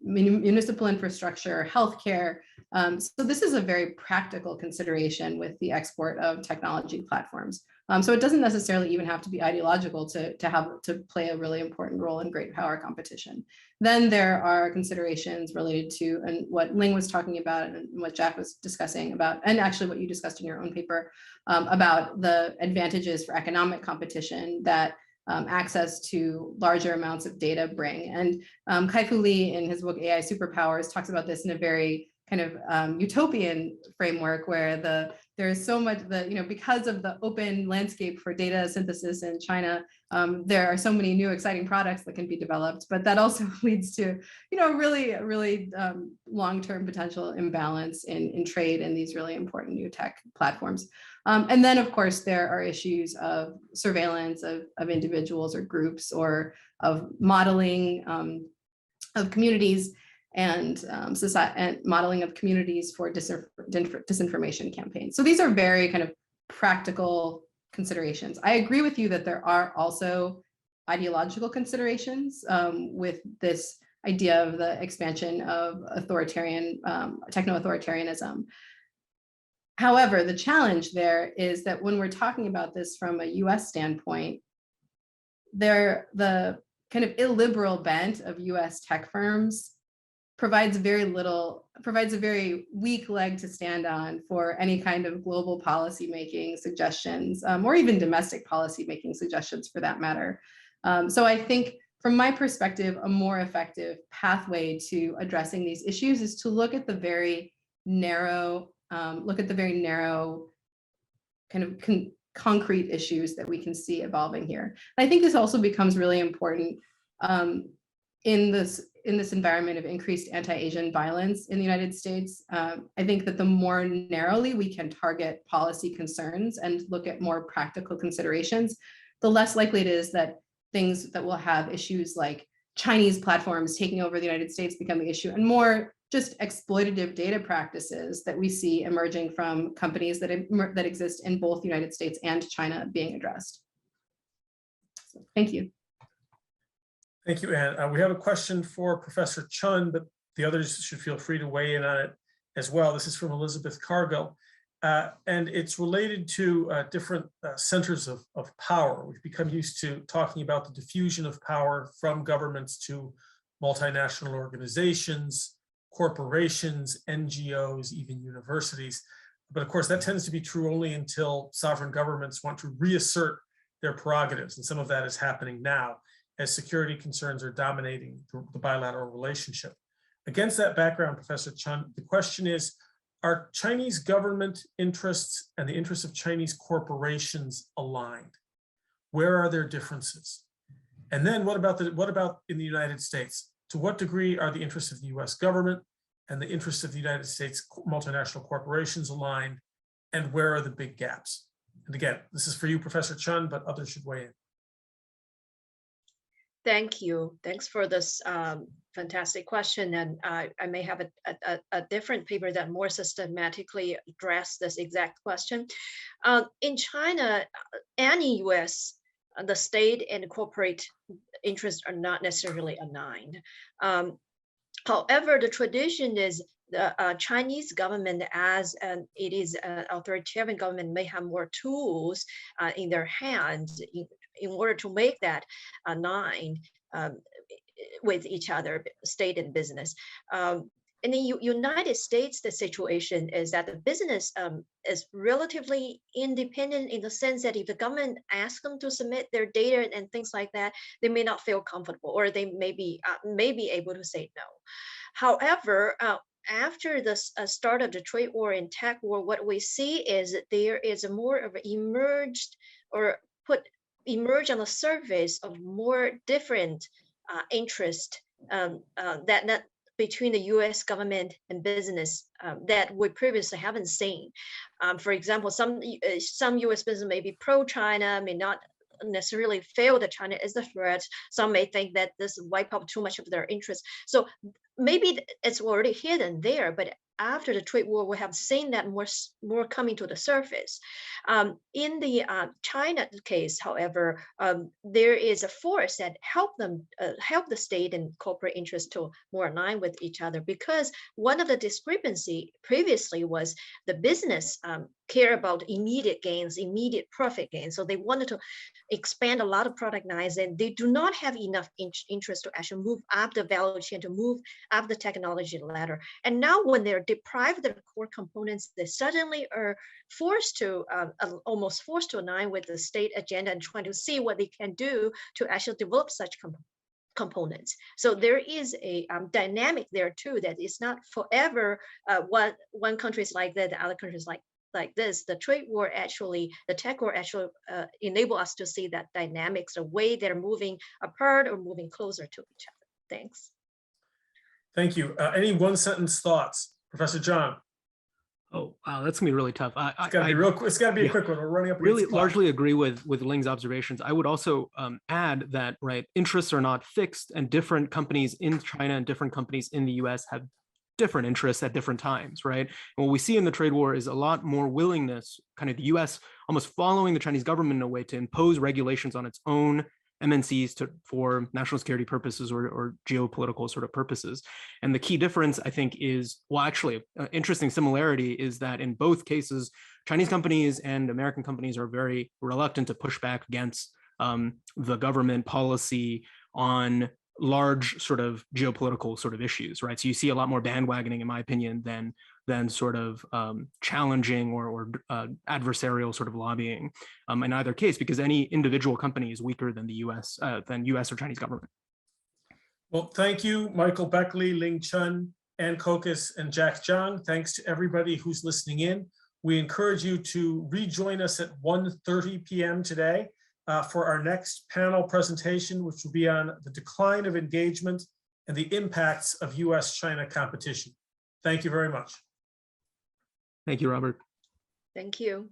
municipal infrastructure, healthcare. So this is a very practical consideration with the export of technology platforms. So it doesn't necessarily even have to be ideological to play a really important role in great power competition. Then there are considerations related to, and what Ling was talking about and what Jack was discussing about, and actually what you discussed in your own paper, about the advantages for economic competition that access to larger amounts of data bring. And Kai-Fu Lee in his book AI Superpowers talks about this in a very kind of utopian framework where there's so much because of the open landscape for data synthesis in China, there are so many new exciting products that can be developed, but that also leads to really long-term potential imbalance in trade in these really important new tech platforms. And then of course there are issues of surveillance of individuals or groups, or of modeling of communities and society, and modeling of communities for disinformation campaigns. So these are very kind of practical considerations. I agree with you that there are also ideological considerations with this idea of the expansion of authoritarian, techno-authoritarianism. However, the challenge there is that when we're talking about this from a US standpoint, the kind of illiberal bent of US tech firms provides a very weak leg to stand on for any kind of global policymaking suggestions, or even domestic policymaking suggestions for that matter. So I think from my perspective, a more effective pathway to addressing these issues is to look at the very narrow, kind of concrete issues that we can see evolving here. And I think this also becomes really important in this environment of increased anti-Asian violence in the United States. I think that the more narrowly we can target policy concerns and look at more practical considerations, the less likely it is that things that will have issues like Chinese platforms taking over the United States become the issue, and more just exploitative data practices that we see emerging from companies that exist in both the United States and China being addressed. So, thank you. Thank you, Anne. We have a question for Professor Chun, but the others should feel free to weigh in on it as well. This is from Elizabeth Cargill, and it's related to different centers of power. We've become used to talking about the diffusion of power from governments to multinational organizations, corporations, NGOs, even universities. But of course, that tends to be true only until sovereign governments want to reassert their prerogatives. And some of that is happening now as security concerns are dominating the bilateral relationship. Against that background, Professor Chun, the question is, are Chinese government interests and the interests of Chinese corporations aligned? Where are there differences? And then what about in the United States? To what degree are the interests of the US government and the interests of the United States multinational corporations aligned? And where are the big gaps? And again, this is for you, Professor Chun, but others should weigh in. Thank you. Thanks for this fantastic question. And I may have a different paper that more systematically address this exact question. In China and in US, the state and corporate interests are not necessarily aligned. However, the tradition is the Chinese government, as it is an authoritarian government, may have more tools in their hands in order to make that aligned with each other, state and business. In the United States, the situation is that the business is relatively independent in the sense that if the government asks them to submit their data and things like that, they may not feel comfortable, or they may be able to say no. However, after the start of the trade war and tech war, what we see is that there is a more of an emerge on the surface of more different interest that between the U.S. government and business that we previously haven't seen. For example, some U.S. business may be pro-China, may not necessarily feel that China is the threat. Some may think that this wipe out too much of their interest. So maybe it's already hidden there, but after the trade war, we have seen that more coming to the surface. In the China case, however, there is a force that help the state and corporate interests to more align with each other, because one of the discrepancy previously was the business care about immediate gains, immediate profit gains. So they wanted to expand a lot of product lines, and they do not have enough interest to actually move up the value chain, to move up the technology ladder. And now when they're deprived of their core components, they suddenly are forced to, almost forced to align with the state agenda and trying to see what they can do to actually develop such components. So there is a dynamic there too, that is not forever one country is like that, the other countries like this. The trade war actually, the tech war actually enable us to see that dynamics, the way they're moving apart or moving closer to each other. Thanks. Thank you. Any one sentence thoughts? Professor John? Oh, wow, that's gonna be really tough. It's gotta be real quick. It's gotta be a quick one. We're running up. Really largely agree with Ling's observations. I would also add that, right, interests are not fixed, and different companies in China and different companies in the US have different interests at different times, right? And what we see in the trade war is a lot more willingness, kind of the US almost following the Chinese government in a way to impose regulations on its own MNCs for national security purposes or geopolitical sort of purposes. And the key difference, I think, is, well, actually, an interesting similarity is that in both cases, Chinese companies and American companies are very reluctant to push back against the government policy on large sort of geopolitical sort of issues, right? So you see a lot more bandwagoning, in my opinion, than sort of challenging or adversarial sort of lobbying in either case, because any individual company is weaker than the US or Chinese government. Well, thank you, Michael Beckley, Ling Chun, Ann Kokas, and Jack Zhang. Thanks to everybody who's listening in. We encourage you to rejoin us at 1:30 p.m. today for our next panel presentation, which will be on the decline of engagement and the impacts of U.S.-China competition. Thank you very much. Thank you, Robert. Thank you.